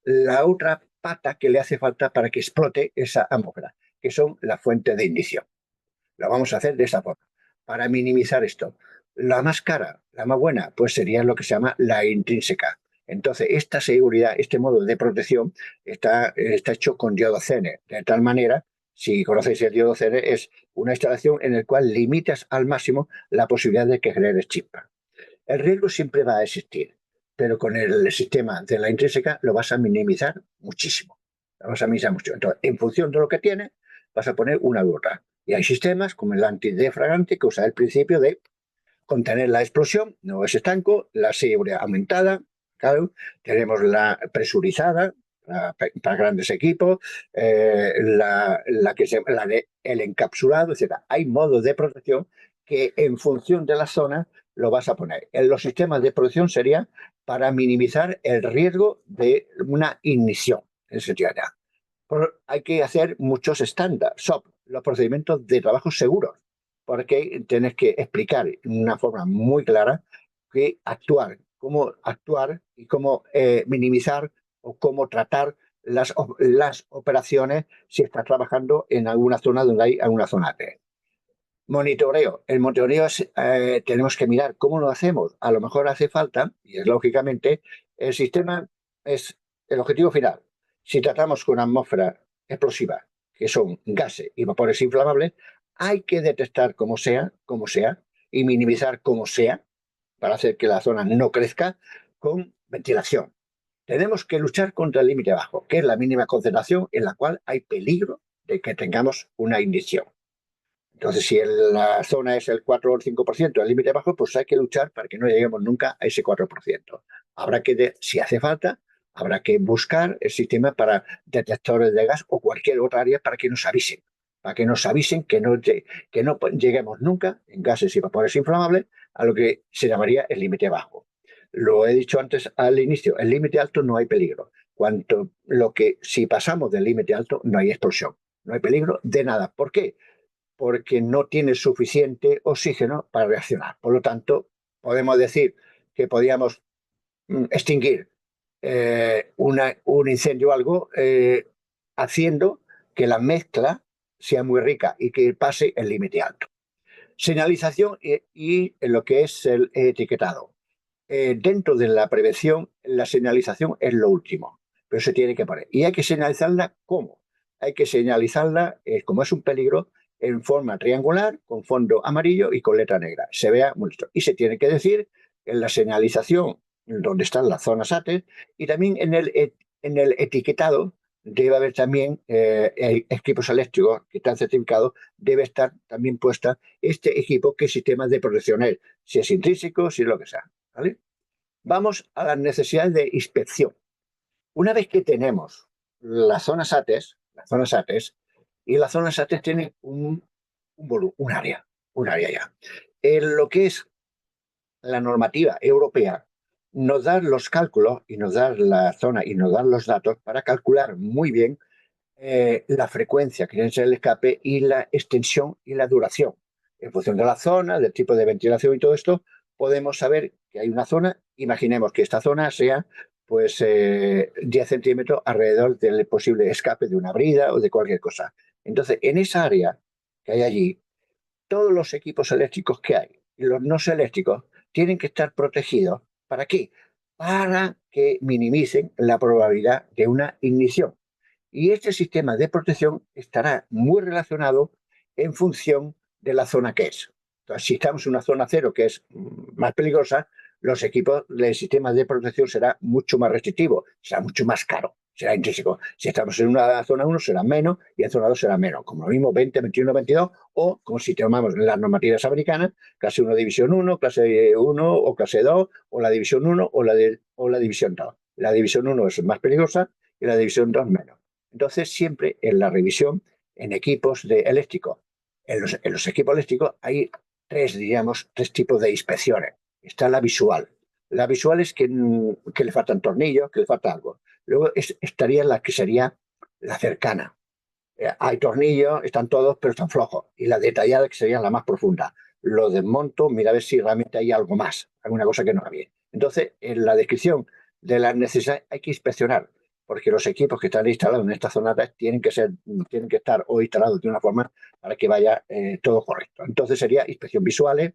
la otra pata que le hace falta para que explote esa atmósfera, que son las fuentes de ignición. Lo vamos a hacer de esa forma, para minimizar esto. La más cara, la más buena, pues sería lo que se llama la intrínseca. Entonces, esta seguridad, este modo de protección está hecho con diodo CN, de tal manera, si conocéis el diodo CN, es una instalación en la cual limitas al máximo la posibilidad de que generes chispa. El riesgo siempre va a existir, pero con el sistema de la intrínseca lo vas a minimizar muchísimo. Lo vas a minimizar mucho. Entonces, en función de lo que tiene, vas a poner una u otra. Y hay sistemas como el antidefragante que usa el principio de contener la explosión, no es estanco, la seguridad aumentada, claro, tenemos la presurizada para grandes equipos, la de el encapsulado, etc. Hay modos de protección que en función de la zona lo vas a poner. En los sistemas de protección sería para minimizar el riesgo de una ignición, en ese sentido ya. Hay que hacer muchos estándares, SOP, los procedimientos de trabajo seguros, porque tienes que explicar de una forma muy clara cómo actuar y cómo minimizar o cómo tratar las operaciones si estás trabajando en alguna zona donde hay alguna zona T. Monitoreo. El monitoreo es, tenemos que mirar cómo lo hacemos. A lo mejor hace falta, y es lógicamente, el sistema es el objetivo final. Si tratamos con una atmósfera explosiva, que son gases y vapores inflamables, hay que detectar como sea, y minimizar como sea, para hacer que la zona no crezca, con ventilación. Tenemos que luchar contra el límite bajo, que es la mínima concentración en la cual hay peligro de que tengamos una ignición. Entonces, si la zona es el 4 o el 5% del límite bajo, pues hay que luchar para que no lleguemos nunca a ese 4%. Habrá que, si hace falta, habrá que buscar el sistema para detectores de gas o cualquier otra área para que nos avisen que no lleguemos nunca en gases y vapores inflamables a lo que se llamaría el límite bajo. Lo he dicho antes al inicio, el límite alto no hay peligro. Si pasamos del límite alto, no hay explosión, no hay peligro de nada. ¿Por qué? Porque no tiene suficiente oxígeno para reaccionar. Por lo tanto, podemos decir que podíamos extinguir un incendio o algo haciendo que la mezcla sea muy rica y que pase el límite alto. Señalización y lo que es el etiquetado. Dentro de la prevención, la señalización es lo último, pero se tiene que poner. Y hay que señalizarla ¿cómo? Hay que señalizarla, como es un peligro, en forma triangular, con fondo amarillo y con letra negra. Se vea mucho. Y se tiene que decir en la señalización donde están las zonas ATES y también en el etiquetado debe haber también equipos eléctricos que están certificados, debe estar también puesta este equipo que sistema de protección es, si es intrínseco, si es lo que sea. ¿Vale? Vamos a las necesidades de inspección. Una vez que tenemos las zonas ATES, y las zonas ATES tienen un área ya. En lo que es la normativa europea, nos da los cálculos y nos da la zona y nos dan los datos para calcular muy bien la frecuencia que tiene que ser el escape y la extensión y la duración. En función de la zona, del tipo de ventilación y todo esto, podemos saber que hay una zona. Imaginemos que esta zona sea pues 10 centímetros alrededor del posible escape de una brida o de cualquier cosa. Entonces, en esa área que hay allí, todos los equipos eléctricos que hay y los no eléctricos tienen que estar protegidos. ¿Para qué? Para que minimicen la probabilidad de una ignición. Y este sistema de protección estará muy relacionado en función de la zona que es. Entonces, si estamos en una zona cero que es más peligrosa, los equipos del sistema de protección será mucho más restrictivo, será mucho más caro, será intrínseco. Si estamos en una zona uno será menos y en zona 2 será menos, como lo mismo 20, 21, 22, o como si tomamos las normativas americanas, clase 1, división 1, clase 1 o clase 2, o la división 1 o la división 2. La división 1 es más peligrosa y la división 2 menos. Entonces, siempre en la revisión en equipos de eléctricos, en los equipos eléctricos hay tres tipos de inspecciones. Está la visual. La visual es que le faltan tornillos, que le falta algo. Luego estaría la que sería la cercana. Hay tornillos, están todos, pero están flojos. Y la detallada, que sería la más profunda. Lo desmonto, mira a ver si realmente hay algo más, alguna cosa que no había. Entonces, en la descripción de las necesidades hay que inspeccionar, porque los equipos que están instalados en estas zonas tienen que estar o instalados de una forma para que vaya todo correcto. Entonces, sería inspección visuales,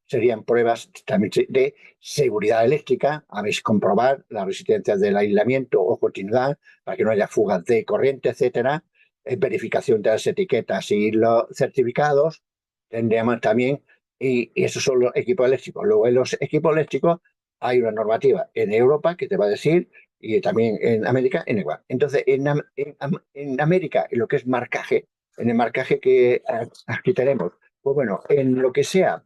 serían pruebas también de seguridad eléctrica, a ver, comprobar la resistencia del aislamiento o continuidad para que no haya fugas de corriente, etcétera. Verificación de las etiquetas y los certificados. Tendríamos también, y esos son los equipos eléctricos. Luego, en los equipos eléctricos hay una normativa en Europa que te va a decir, y también en América, en igual. Entonces, en América, en lo que es marcaje, en el marcaje que aquí tenemos, pues bueno, en lo que sea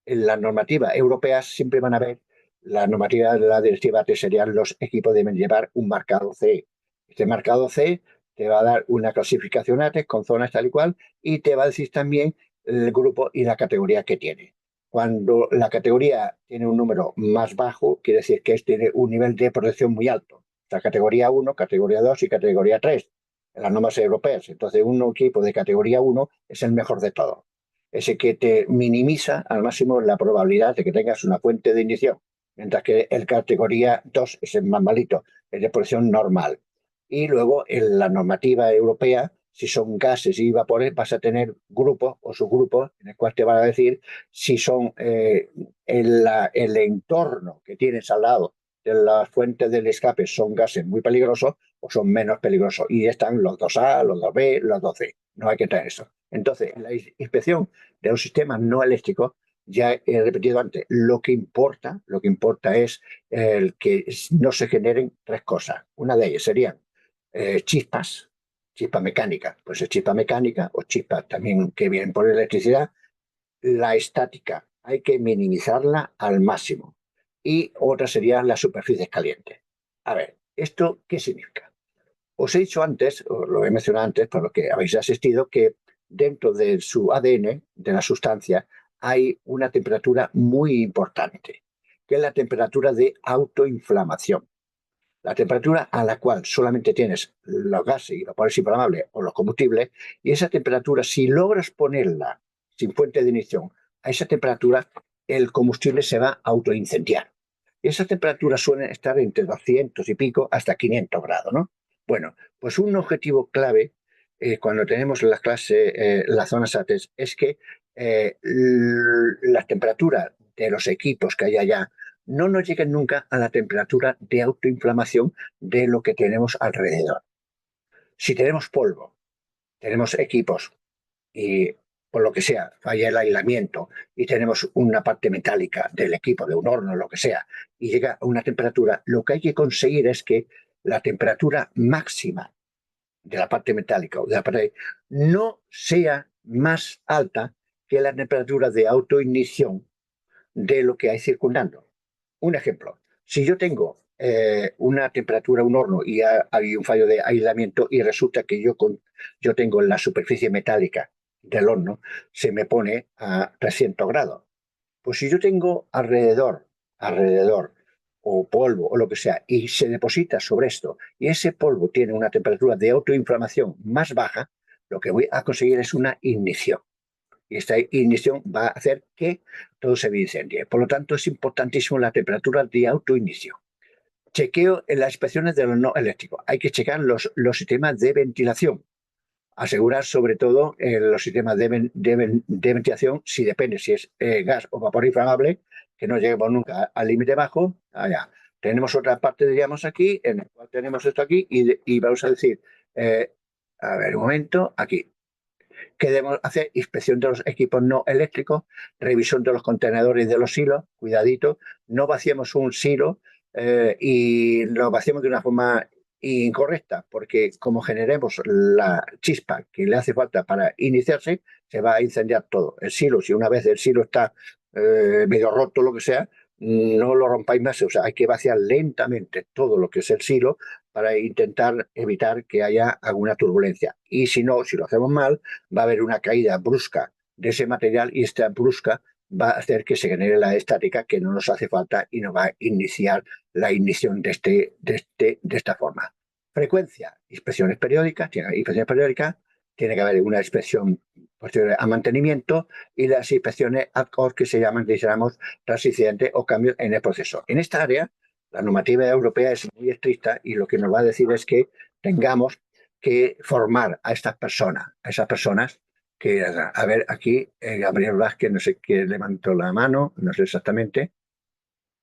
en las normativas europeas siempre van a ver la normativa de la directiva T serían los equipos deben llevar un marcado C. Este marcado C te va a dar una clasificación ATES con zonas tal y cual y te va a decir también el grupo y la categoría que tiene. Cuando la categoría tiene un número más bajo, quiere decir que tiene un nivel de protección muy alto. La categoría 1, categoría 2 y categoría 3 en las normas europeas. Entonces, un equipo de categoría 1 es el mejor de todos, ese que te minimiza al máximo la probabilidad de que tengas una fuente de ignición, mientras que el categoría 2 es el más malito, es de presión normal. Y luego en la normativa europea, si son gases y vapores, vas a tener grupos o subgrupos en el cual te van a decir si son el entorno que tienes al lado de las fuentes del escape son gases muy peligrosos o son menos peligrosos. Y están los 2A, los 2B, los 2C. No hay que tener eso. Entonces, la inspección de los sistemas no eléctricos, ya he repetido antes, lo que importa es el que no se generen tres cosas. Una de ellas serían chispas, chispa mecánica, pues es chispa mecánica o chispas también que vienen por electricidad. La estática, hay que minimizarla al máximo. Y otra serían las superficies calientes. A ver, ¿esto qué significa? Os he dicho antes, o lo he mencionado antes, por lo que habéis asistido, que dentro de su ADN, de la sustancia, hay una temperatura muy importante, que es la temperatura de autoinflamación. La temperatura a la cual solamente tienes los gases y vapores inflamables o los combustibles, y esa temperatura, si logras ponerla sin fuente de ignición, a esa temperatura el combustible se va a autoincendiar. Y esas temperaturas suelen estar entre 200 y pico hasta 500 grados, ¿no? Bueno, pues un objetivo clave cuando tenemos las clases, las zonas ATES, es que las temperaturas de los equipos que hay allá no nos lleguen nunca a la temperatura de autoinflamación de lo que tenemos alrededor. Si tenemos polvo, tenemos equipos y por lo que sea, falla el aislamiento y tenemos una parte metálica del equipo, de un horno, lo que sea, y llega a una temperatura, lo que hay que conseguir es que la temperatura máxima de la parte metálica o de la parte no sea más alta que la temperatura de autoignición de lo que hay circundando. Un ejemplo, si yo tengo una temperatura, un horno y hay un fallo de aislamiento y resulta que yo tengo la superficie metálica del horno, se me pone a 300 grados. Pues si yo tengo alrededor o polvo o lo que sea y se deposita sobre esto y ese polvo tiene una temperatura de autoinflamación más baja, lo que voy a conseguir es una ignición. Y esta ignición va a hacer que todo se incendie. Por lo tanto, es importantísimo la temperatura de autoinicio. Chequeo en las inspecciones de los no eléctricos. Hay que checar los sistemas de ventilación. Asegurar sobre todo los sistemas de ventilación, si depende si es gas o vapor inflamable, que no lleguemos nunca al límite bajo. Allá. Tenemos otra parte, diríamos, aquí, en el cual tenemos esto aquí, y vamos a decir, a ver, un momento, aquí. Que debemos hacer inspección de los equipos no eléctricos, revisión de los contenedores de los silos, cuidadito, no vaciemos un silo y lo vaciamos de una forma incorrecta, porque como generemos la chispa que le hace falta para iniciarse, se va a incendiar todo. El silo, si una vez el silo está medio roto, lo que sea, no lo rompáis más, o sea, hay que vaciar lentamente todo lo que es el silo para intentar evitar que haya alguna turbulencia. Y si no, si lo hacemos mal, va a haber una caída brusca de ese material y esta brusca va a hacer que se genere la estática que no nos hace falta y nos va a iniciar la ignición de esta forma. Frecuencia, inspecciones periódicas, tiene que haber una inspección posterior a mantenimiento y las inspecciones ad hoc que se llaman, dijéramos, tras incidente o cambios en el proceso. En esta área, la normativa europea es muy estricta y lo que nos va a decir es que tengamos que formar a estas personas, que, a ver, aquí Gabriel Vázquez, no sé quién levantó la mano, no sé exactamente.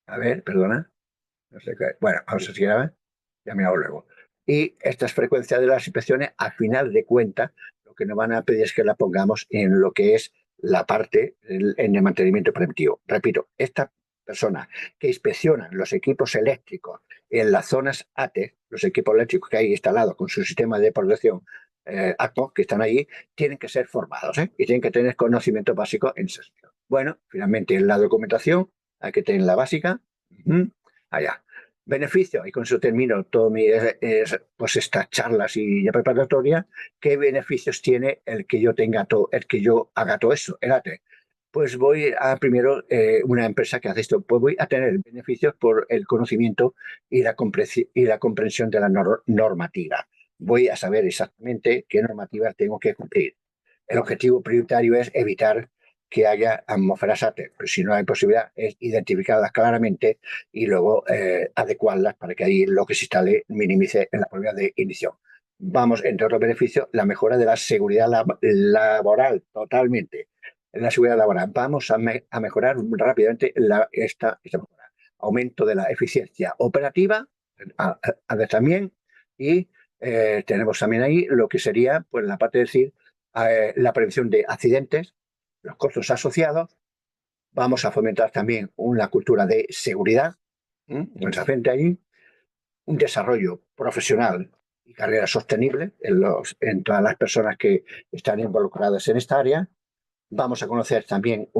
A ver, perdona. No sé qué. Bueno, vamos a seguir a ver. Ya miramos luego. Y estas frecuencias de las inspecciones, al final de cuentas, lo que nos van a pedir es que la pongamos en lo que es la parte en el mantenimiento preventivo. Repito, esta persona que inspecciona los equipos eléctricos en las zonas ATE, los equipos eléctricos que hay instalados con su sistema de protección ATO, que están allí, tienen que ser formados y tienen que tener conocimiento básico en ese sentido. Bueno, finalmente en la documentación hay que tener la básica. Allá. Beneficio, y con eso termino todo pues estas charlas y ya preparatoria, ¿qué beneficios tiene el que yo tenga todo, el que yo haga todo eso, el ATE? Pues voy a primero una empresa que hace esto, pues voy a tener beneficios por el conocimiento y la comprensión de la normativa. Voy a saber exactamente qué normativa tengo que cumplir. El objetivo prioritario es evitar que haya atmósferas ATE, pero si no hay posibilidad es identificarlas claramente y luego adecuarlas para que ahí lo que se instale minimice la probabilidad de ignición. Vamos, entre otros beneficios, la mejora de la seguridad laboral, totalmente. La seguridad laboral. Vamos a mejorar rápidamente esta mejora. Aumento de la eficiencia operativa, también, y tenemos también ahí lo que sería, pues la parte de decir, la prevención de accidentes, los costos asociados. Vamos a fomentar también una cultura de seguridad, nuestra gente allí, un desarrollo profesional y carrera sostenible en todas las personas que están involucradas en esta área. Vamos a conocer también,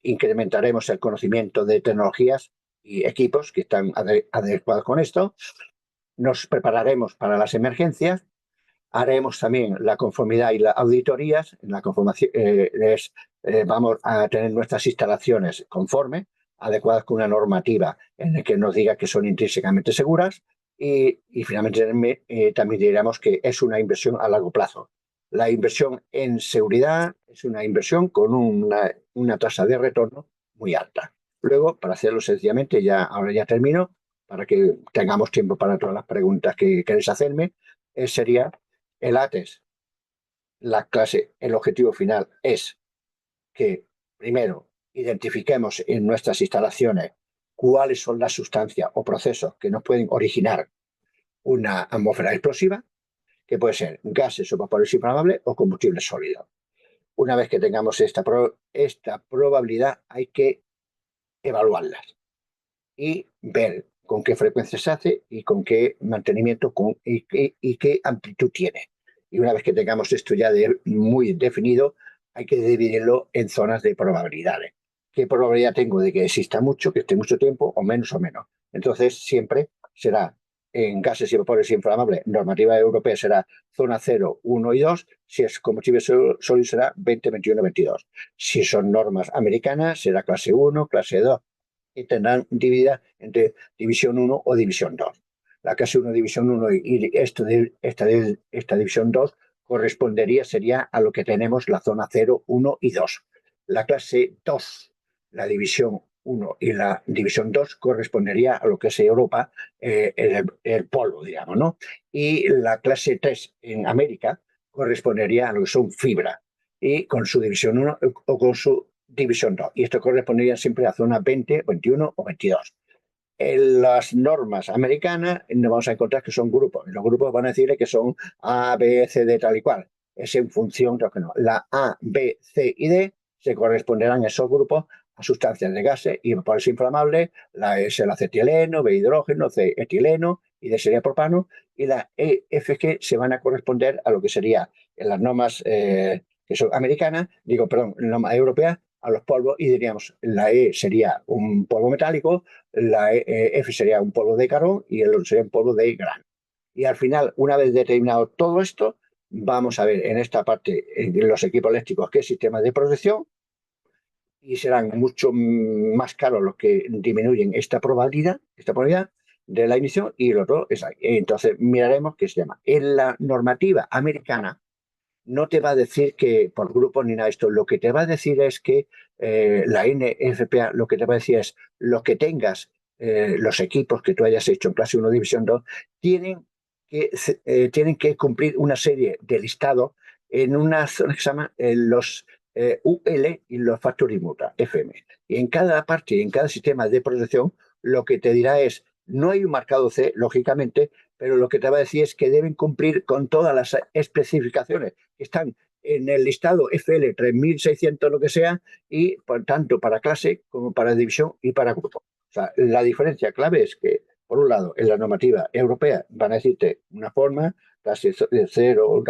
incrementaremos el conocimiento de tecnologías y equipos que están adecuados con esto. Nos prepararemos para las emergencias. Haremos también la conformidad y las auditorías. En la conformación vamos a tener nuestras instalaciones conforme, adecuadas con una normativa en la que nos diga que son intrínsecamente seguras. Y finalmente también diremos que es una inversión a largo plazo. La inversión en seguridad es una inversión con una tasa de retorno muy alta. Luego, para hacerlo sencillamente, ahora ya termino, para que tengamos tiempo para todas las preguntas que queréis hacerme, sería el ATES, el objetivo final es que, primero, identifiquemos en nuestras instalaciones cuáles son las sustancias o procesos que nos pueden originar una atmósfera explosiva, que puede ser gases o vapores inflamables o combustibles sólidos. Una vez que tengamos esta probabilidad, hay que evaluarlas y ver con qué frecuencia se hace y con qué mantenimiento y qué amplitud tiene. Y una vez que tengamos esto ya muy definido, hay que dividirlo en zonas de probabilidades. ¿Qué probabilidad tengo de que exista mucho, que esté mucho tiempo, o menos o menos? Entonces, siempre será en gases y vapores inflamables, normativa europea será zona 0, 1 y 2. Si es combustible sólido será 20, 21, 22. Si son normas americanas, será clase 1, clase 2. y tendrán dividida entre división 1 o división 2. La clase 1, división 1 y esta división 2 sería a lo que tenemos la zona 0, 1 y 2. La clase 2, la división 1 y la división 2 correspondería a lo que es Europa, el polo, digamos, ¿no? Y la clase 3 en América correspondería a lo que son fibra, y con su división 1 o con su división 2. Y esto correspondería siempre a zona 20, 21 o 22. En las normas americanas nos vamos a encontrar que son grupos. Y los grupos van a decirle que son A, B, C, D, tal y cual. Es en función de lo que no. La A, B, C y D se corresponderán esos grupos a sustancias de gases y vapores inflamables. La E es el acetileno, B hidrógeno, C etileno y D sería propano. Y la E, F, G se van a corresponder a lo que sería en las normas que son americanas, normas europeas, a los polvos, y diríamos la E sería un polvo metálico, la F sería un polvo de carbón y el otro sería un polvo de grano. Y al final, una vez determinado todo esto, vamos a ver en esta parte en los equipos eléctricos qué sistemas de protección, y serán mucho más caros los que disminuyen esta probabilidad de la ignición, y el otro es ahí. Entonces miraremos qué se llama. En la normativa americana no te va a decir que por grupos ni nada de esto. Lo que te va a decir es que la NFPA, lo que te va a decir es lo que tengas, los equipos que tú hayas hecho en clase 1, división 2, tienen tienen que cumplir una serie de listados en una zona que se llama los UL y los Factory Muta, FM. Y en cada parte y en cada sistema de protección, lo que te dirá es, no hay un marcado C, lógicamente, pero lo que te va a decir es que deben cumplir con todas las especificaciones que están en el listado FL 3600, lo que sea, y por tanto para clase como para división y para grupo. O sea, la diferencia clave es que, por un lado, en la normativa europea van a decirte una forma, clase 0,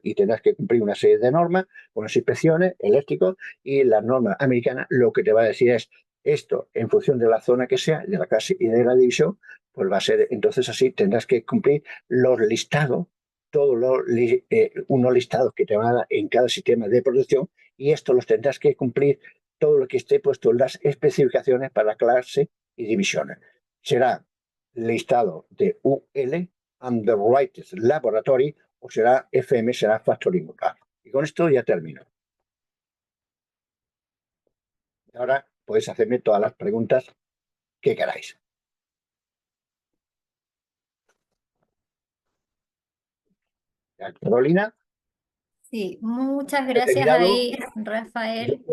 y tendrás que cumplir una serie de normas, unas inspecciones eléctricos, y la norma americana lo que te va a decir es esto, en función de la zona que sea, de la clase y de la división, pues va a ser, entonces así tendrás que cumplir los listados, todos unos listados que te van a dar en cada sistema de producción, y esto los tendrás que cumplir todo lo que esté puesto en las especificaciones para clase y divisiones. Será listado de UL, Underwriters Laboratory, o será FM, será Factory Mutual. Y con esto ya termino. Ahora podéis hacerme todas las preguntas que queráis. Carolina, Sí, muchas he gracias terminado. ahí, Rafael,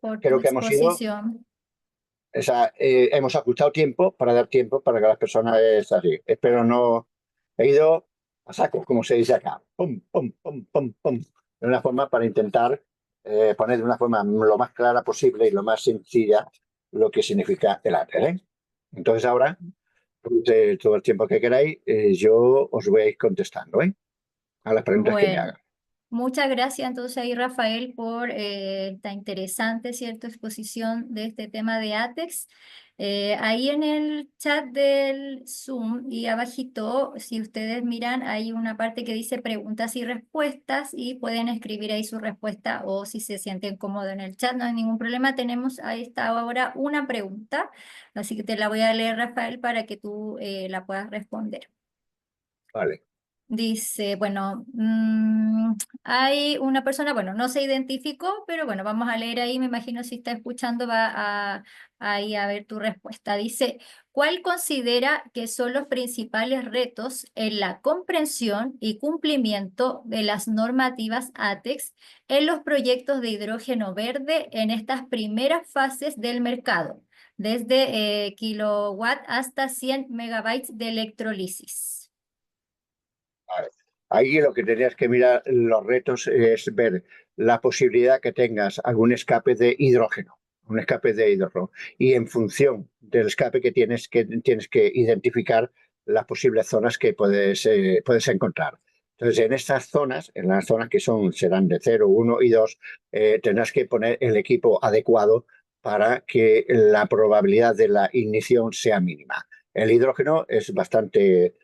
por tu Creo que hemos ido. exposición. Hemos ajustado tiempo para dar tiempo para que las personas es así. Espero no. He ido a saco, como se dice acá. Pum, pum, pum, pum, pum. De una forma para intentar poner de una forma lo más clara posible y lo más sencilla lo que significa el arte, ¿eh? Entonces ahora, todo el tiempo que queráis, yo os voy a ir contestando, ¿eh? A las preguntas que me Bueno, hagan. muchas gracias entonces ahí, Rafael, por esta interesante, ¿cierto?, exposición de este tema de ATEX. Ahí en el chat del Zoom y abajito, si ustedes miran, hay una parte que dice preguntas y respuestas, y pueden escribir ahí su respuesta, o si se sienten cómodos en el chat, no hay ningún problema. Tenemos ahí está ahora una pregunta, así que te la voy a leer, Rafael, para que tú la puedas responder. Vale. Dice, bueno, hay una persona, bueno, no se identificó, pero bueno, vamos a leer ahí, me imagino si está escuchando ahí a ver tu respuesta. Dice, ¿cuál considera que son los principales retos en la comprensión y cumplimiento de las normativas ATEX en los proyectos de hidrógeno verde en estas primeras fases del mercado, desde kilowatt hasta 100 megabytes de electrolisis? Vale. Ahí lo que tendrías que mirar los retos es ver la posibilidad que tengas algún escape de hidrógeno, un escape de hidrógeno. Y en función del escape tienes que identificar las posibles zonas que puedes encontrar. Entonces, en estas zonas, en las zonas que serán de 0, 1 y 2, tendrás que poner el equipo adecuado para que la probabilidad de la ignición sea mínima. El hidrógeno es bastante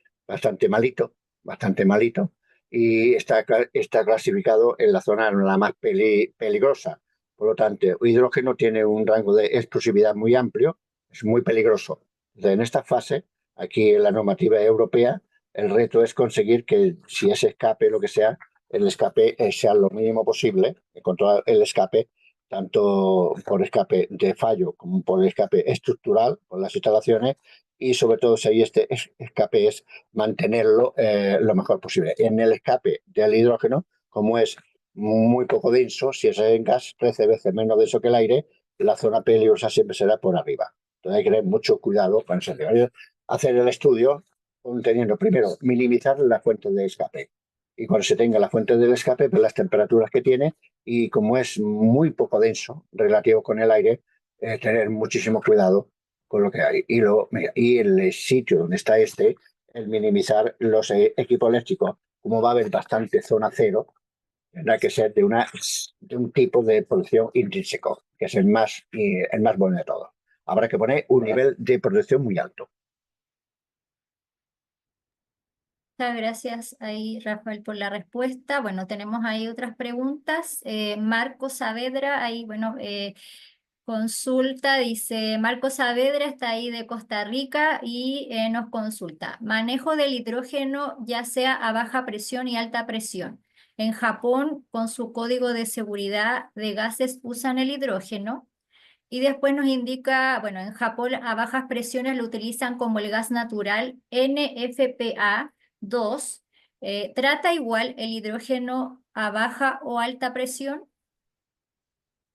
malito, y está clasificado en la zona la más peligrosa. Por lo tanto, el hidrógeno tiene un rango de explosividad muy amplio, es muy peligroso. Entonces, en esta fase, aquí en la normativa europea, el reto es conseguir que si ese escape, lo que sea, el escape sea lo mínimo posible, controlar el escape, tanto por escape de fallo como por escape estructural, por las instalaciones, y sobre todo si hay este escape es mantenerlo lo mejor posible. En el escape del hidrógeno, como es muy poco denso, si es en gas 13 veces menos denso que el aire, la zona peligrosa siempre será por arriba. Entonces hay que tener mucho cuidado con eso. Hacer el estudio teniendo primero minimizar la fuente de escape. Y cuando se tenga la fuente del escape, pues las temperaturas que tiene y como es muy poco denso relativo con el aire, tener muchísimo cuidado con lo que hay. Y el sitio donde está el minimizar los equipos eléctricos, como va a haber bastante zona cero, tendrá que ser de un tipo de producción intrínseco, que es el más bueno de todo. Habrá que poner un nivel de producción muy alto. Muchas gracias ahí, Rafael, por la respuesta. Bueno, tenemos ahí otras preguntas. Marco Saavedra, ahí, bueno, consulta, dice, Marco Saavedra está ahí de Costa Rica y nos consulta. Manejo del hidrógeno ya sea a baja presión y alta presión. En Japón, con su código de seguridad de gases, usan el hidrógeno. Y después nos indica, bueno, en Japón a bajas presiones lo utilizan como el gas natural NFPA 2. ¿Trata igual el hidrógeno a baja o alta presión?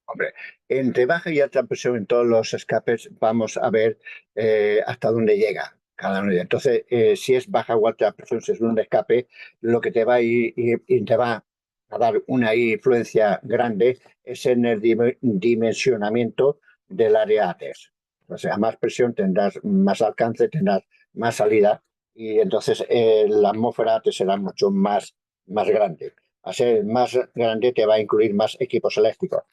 Hombre, entre baja y alta presión en todos los escapes vamos a ver hasta dónde llega cada uno. Entonces, si es baja o alta presión, si es un escape, lo que te va a y te va a dar una influencia grande es en el dimensionamiento del área ATES. O sea, a más presión tendrás más alcance, tendrás más salida y entonces la atmósfera ATES será mucho más grande. A ser más grande te va a incluir más equipos eléctricos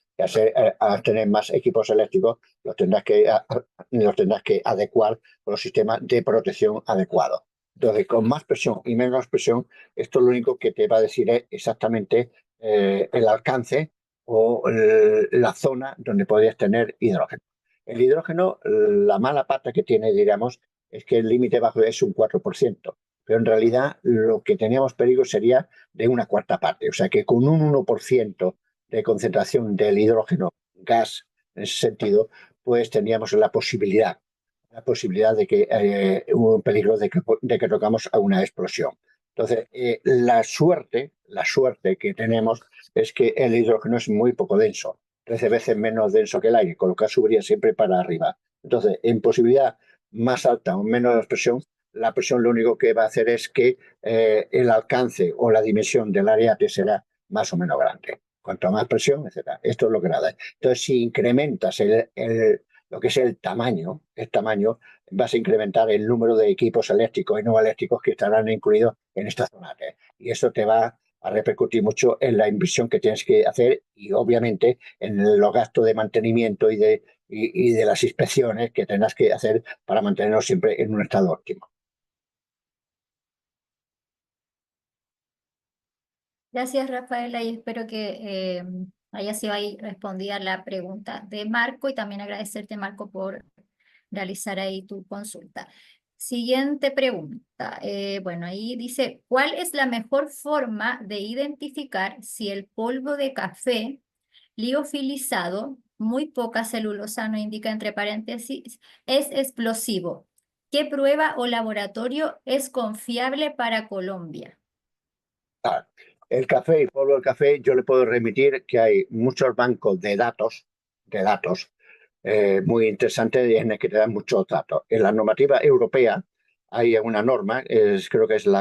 al tener más equipos eléctricos, los tendrás que adecuar con los sistemas de protección adecuados. Entonces, con más presión y menos presión, esto lo único que te va a decir es exactamente el alcance o la zona donde podrías tener hidrógeno. El hidrógeno, la mala pata que tiene, diríamos, es que el límite bajo es un 4%, pero en realidad lo que teníamos peligro sería de una cuarta parte, o sea que con un 1% de concentración del hidrógeno gas en ese sentido, pues teníamos la posibilidad de que hubo un peligro de que tocamos a una explosión. Entonces, la suerte que tenemos es que el hidrógeno es muy poco denso, 13 veces menos denso que el aire, con lo cual subiría siempre para arriba. Entonces, en posibilidad más alta o menos presión, la presión lo único que va a hacer es que el alcance o la dimensión del área T será más o menos grande. Cuanto más presión, etcétera. Esto es lo que nada. Entonces, si incrementas lo que es el tamaño, vas a incrementar el número de equipos eléctricos y no eléctricos que estarán incluidos en esta zona T. Y eso te va a repercutir mucho en la inversión que tienes que hacer y obviamente en los gastos de mantenimiento y de las inspecciones que tendrás que hacer para mantenerlo siempre en un estado óptimo. Gracias, Rafaela, y espero que haya sido ahí respondida la pregunta de Marco y también agradecerte, Marco, por realizar ahí tu consulta. Siguiente pregunta. Bueno, ahí dice, ¿cuál es la mejor forma de identificar si el polvo de café liofilizado, muy poca celulosa, no indica entre paréntesis, es explosivo? ¿Qué prueba o laboratorio es confiable para Colombia? Ah, el café y polvo del café, yo le puedo remitir que hay muchos bancos de datos muy interesantes en el que te dan muchos datos. En la normativa europea hay una norma, creo que es la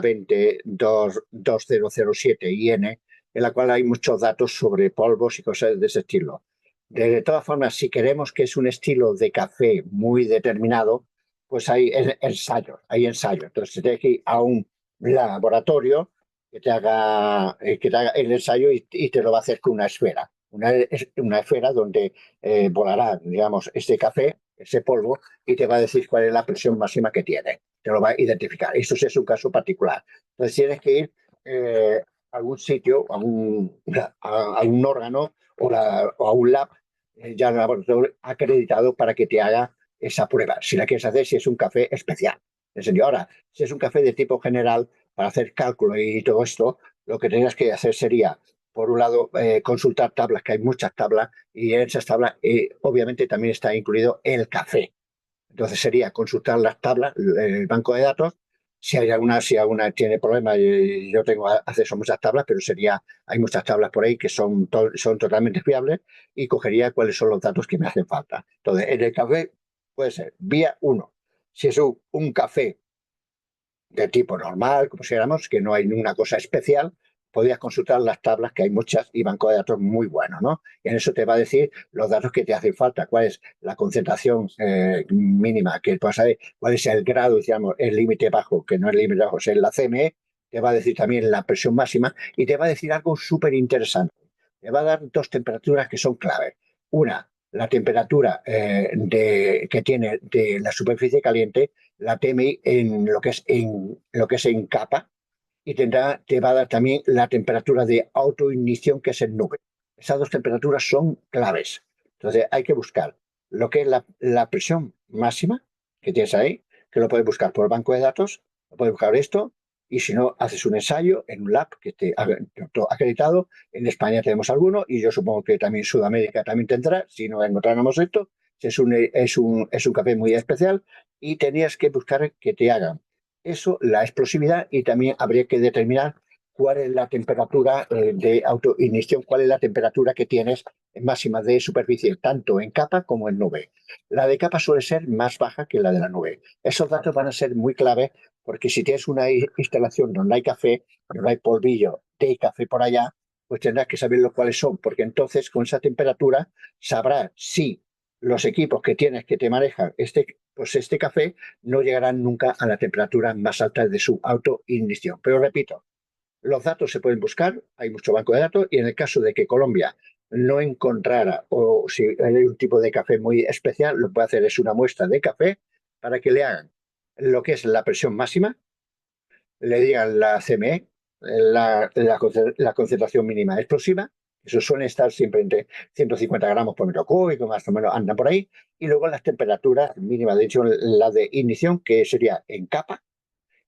2007 IN, en la cual hay muchos datos sobre polvos y cosas de ese estilo. De todas formas, si queremos que es un estilo de café muy determinado, pues hay ensayos. Entonces, se tiene que ir a un laboratorio que te haga el ensayo y te lo va a hacer con una esfera. Una esfera donde volará, digamos, este café, ese polvo, y te va a decir cuál es la presión máxima que tiene. Te lo va a identificar. Esto sí es un caso particular. Entonces tienes que ir a algún sitio, a un órgano o a un lab, ya un laboratorio acreditado para que te haga esa prueba, si la quieres hacer, si es un café especial. En serio, ahora, si es un café de tipo general, para hacer cálculo y todo esto, lo que tendrías que hacer sería, por un lado, consultar tablas, que hay muchas tablas, y en esas tablas, obviamente, también está incluido el café. Entonces sería consultar las tablas, el banco de datos. Si alguna tiene problemas, yo tengo acceso a muchas tablas, pero hay muchas tablas por ahí que son totalmente fiables y cogería cuáles son los datos que me hacen falta. Entonces, en el café puede ser vía uno. Si es un café de tipo normal, como si éramos, que no hay ninguna cosa especial, podrías consultar las tablas, que hay muchas, y banco de datos muy bueno, ¿no? Y en eso te va a decir los datos que te hacen falta, cuál es la concentración mínima, que puedas saber cuál es el grado, digamos, el límite bajo, que no es límite bajo, es la CME, te va a decir también la presión máxima y te va a decir algo súper interesante. Te va a dar dos temperaturas que son clave. Una, la temperatura que tiene de la superficie caliente, la TMI en capa, y te va a dar también la temperatura de autoignición, que es en nube. Esas dos temperaturas son claves. Entonces hay que buscar lo que es la presión máxima que tienes ahí, que lo puedes buscar por banco de datos, lo puedes buscar esto, y si no, haces un ensayo en un lab que esté acreditado. En España tenemos alguno, y yo supongo que también Sudamérica también tendrá, si no encontráramos esto. Es un café muy especial, y tenías que buscar que te hagan eso, la explosividad, y también habría que determinar cuál es la temperatura de autoignición, cuál es la temperatura que tienes en máxima de superficie, tanto en capa como en nube. La de capa suele ser más baja que la de la nube. Esos datos van a ser muy clave, porque si tienes una instalación donde hay café, donde hay polvillo de café por allá, pues tendrás que saber los cuáles son, porque entonces con esa temperatura sabrás si los equipos que tienes que te manejan este café no llegarán nunca a la temperatura más alta de su autoignición. Pero repito, los datos se pueden buscar, hay mucho banco de datos, y en el caso de que Colombia no encontrara, o si hay un tipo de café muy especial, lo que puede hacer es una muestra de café para que le hagan lo que es la presión máxima, le digan la CME, la concentración mínima explosiva. Eso suele estar siempre entre 150 gramos por metro cúbico, más o menos andan por ahí. Y luego las temperaturas mínimas, de hecho, la de ignición, que sería en capa,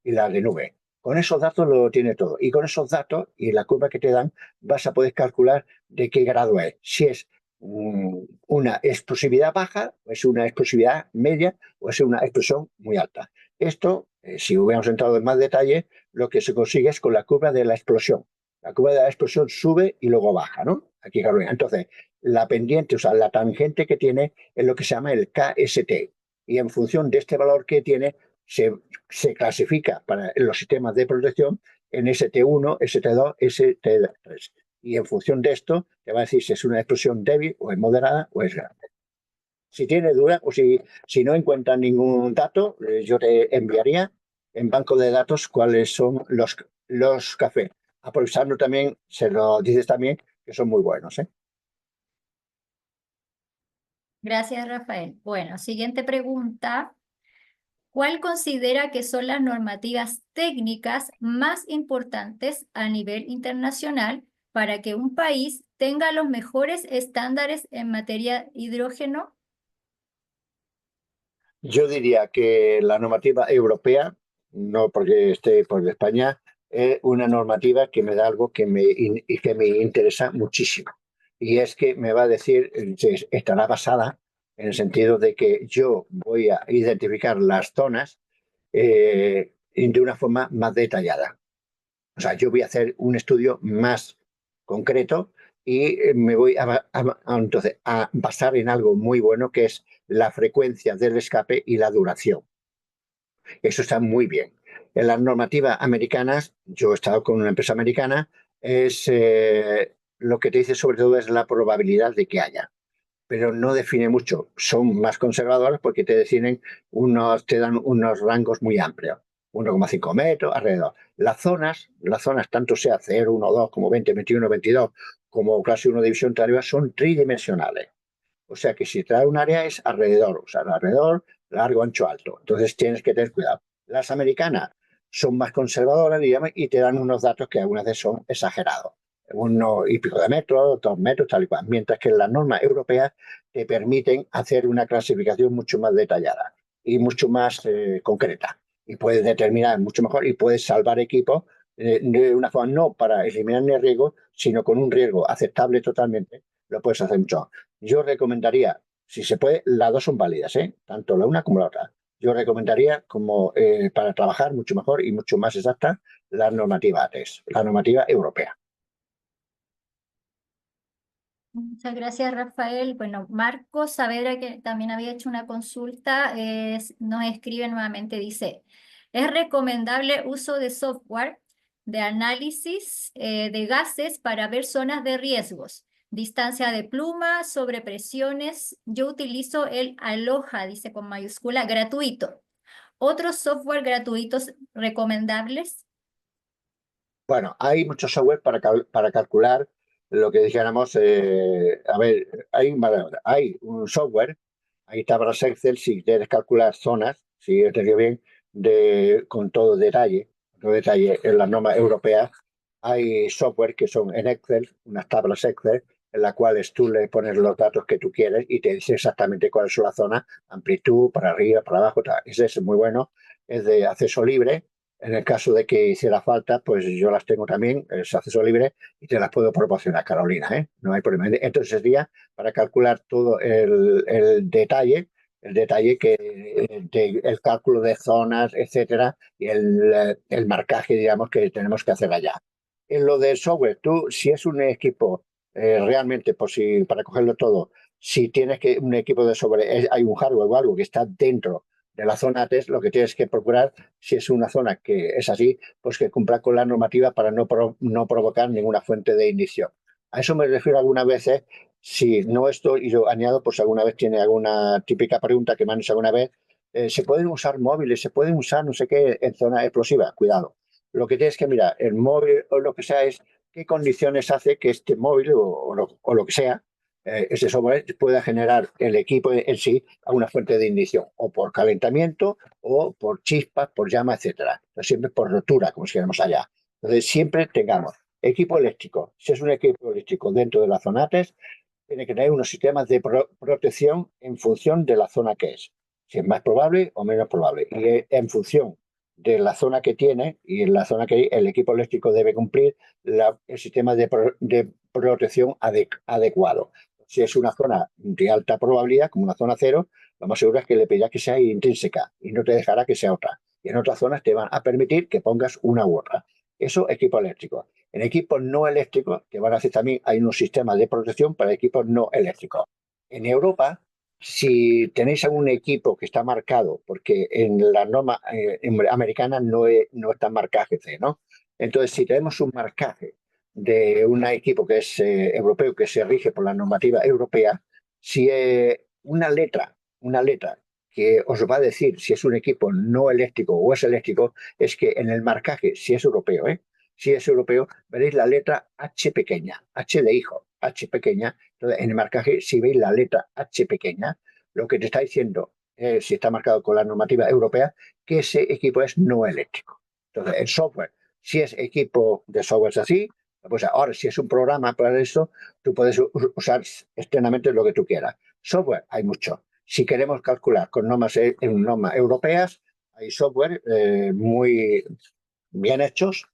y la de nube. Con esos datos lo tiene todo. Y con esos datos y la curva que te dan, vas a poder calcular de qué grado es. Si es una explosividad baja, o es una explosividad media, o es una explosión muy alta. Esto, si hubiéramos entrado en más detalle, lo que se consigue es con la curva de la explosión. La curva de la explosión sube y luego baja, ¿no? Aquí, Carolina. Entonces, la pendiente, o sea, la tangente que tiene, es lo que se llama el KST. Y en función de este valor que tiene, se clasifica para los sistemas de protección en ST1, ST2, ST3. Y en función de esto, te va a decir si es una explosión débil, o es moderada, o es grande. Si tienes duda, o si no encuentras ningún dato, yo te enviaría en banco de datos cuáles son los cafés. Aprovechando también, se lo dices también, que son muy buenos, ¿eh? Gracias, Rafael. Bueno, siguiente pregunta. ¿Cuál considera que son las normativas técnicas más importantes a nivel internacional para que un país tenga los mejores estándares en materia de hidrógeno? Yo diría que la normativa europea, no porque esté por España, es una normativa que me da algo que me interesa muchísimo. Y es que me va a decir, estará basada en el sentido de que yo voy a identificar las zonas de una forma más detallada. O sea, yo voy a hacer un estudio más concreto, y me voy entonces a basar en algo muy bueno, que es la frecuencia del escape y la duración. Eso está muy bien. En las normativas americanas, yo he estado con una empresa americana, lo que te dice sobre todo es la probabilidad de que haya, pero no define mucho. Son más conservadoras porque te dan unos rangos muy amplios, 1,5 metros alrededor. Las zonas, tanto sea 0, 1, 2, como 20, 21, 22, como clase 1 división arriba, son tridimensionales. O sea que si trae un área es alrededor, o sea, alrededor, largo, ancho, alto. Entonces tienes que tener cuidado. Las americanas son más conservadoras, digamos, y te dan unos datos que algunas veces son exagerados. uno y pico de metros, 2 metros, tal y cual. Mientras que las normas europeas te permiten hacer una clasificación mucho más detallada y mucho más concreta. Y puedes determinar mucho mejor y puedes salvar equipos de una forma no para eliminar el riesgo, sino con un riesgo aceptable totalmente, lo puedes hacer mucho mejor. Yo recomendaría, si se puede, las dos son válidas, ¿eh? Tanto la una como la otra. Yo recomendaría como para trabajar mucho mejor y mucho más exacta la normativa ATES, la normativa europea. Muchas gracias, Rafael. Bueno, Marco Saavedra, que también había hecho una consulta, nos escribe nuevamente, dice, ¿es recomendable uso de software de análisis de gases para ver zonas de riesgos? Distancia de pluma, sobrepresiones. Yo utilizo el Aloha, dice con mayúscula, gratuito. ¿Otros software gratuitos recomendables? Bueno, hay muchos software para calcular lo que dijéramos. A ver, hay un software, hay tablas Excel, si quieres calcular zonas, si he entendido bien, con todo detalle en las normas europeas. Hay software que son en Excel, unas tablas Excel, en las cuales tú le pones los datos que tú quieres y te dice exactamente cuál es la zona, amplitud, para arriba, para abajo, tal. Ese es muy bueno, es de acceso libre. En el caso de que hiciera falta, pues yo las tengo también, es acceso libre y te las puedo proporcionar, Carolina, ¿eh? No hay problema. Entonces sería para calcular todo el detalle el cálculo de zonas, etcétera, y el marcaje, digamos, que tenemos que hacer allá. En lo del software, tú, si es un equipo realmente, para cogerlo todo, si tienes que un equipo de software, hay un hardware o algo que está dentro de la zona test, lo que tienes que procurar, si es una zona que es así, pues que cumpla con la normativa para no provocar ninguna fuente de ignición. A eso me refiero algunas veces, si no esto, y yo añado, pues alguna vez tiene alguna típica pregunta que me han hecho alguna vez, ¿se pueden usar móviles? ¿Se pueden usar no sé qué en zona explosiva? Cuidado. Lo que tienes que mirar, el móvil o lo que sea, es qué condiciones hace que este móvil o lo que sea, ese software pueda generar el equipo en sí a una fuente de ignición, o por calentamiento, o por chispas, por llama, etcétera. Entonces, siempre por rotura, como si queremos allá. Entonces, siempre tengamos equipo eléctrico. Si es un equipo eléctrico dentro de la zona test, tiene que tener unos sistemas de protección en función de la zona que es. Si es más probable o menos probable. Y en función de la zona que tiene y en la zona que el equipo eléctrico debe cumplir el sistema de protección adecuado. Si es una zona de alta probabilidad, como una zona cero, lo más seguro es que le pedirá que sea intrínseca y no te dejará que sea otra. Y en otras zonas te van a permitir que pongas una u otra. Eso, equipo eléctrico. En equipos no eléctricos, que van a hacer también, hay unos sistemas de protección para equipos no eléctricos. En Europa, si tenéis algún equipo que está marcado, porque en la norma americana no está marcaje C, ¿no? Entonces, si tenemos un marcaje de un equipo que es europeo, que se rige por la normativa europea, si una letra que os va a decir si es un equipo no eléctrico o es eléctrico, es que en el marcaje, si es europeo, si es europeo, veréis la letra H pequeña, H de hijo, H pequeña. Entonces, en el marcaje, si veis la letra H pequeña, lo que te está diciendo, si está marcado con la normativa europea, que ese equipo es no eléctrico. Entonces, el software, si es equipo de software así, pues ahora si es un programa para eso, tú puedes usar externamente lo que tú quieras. Software, hay mucho. Si queremos calcular con normas europeas, hay software muy bien hechos,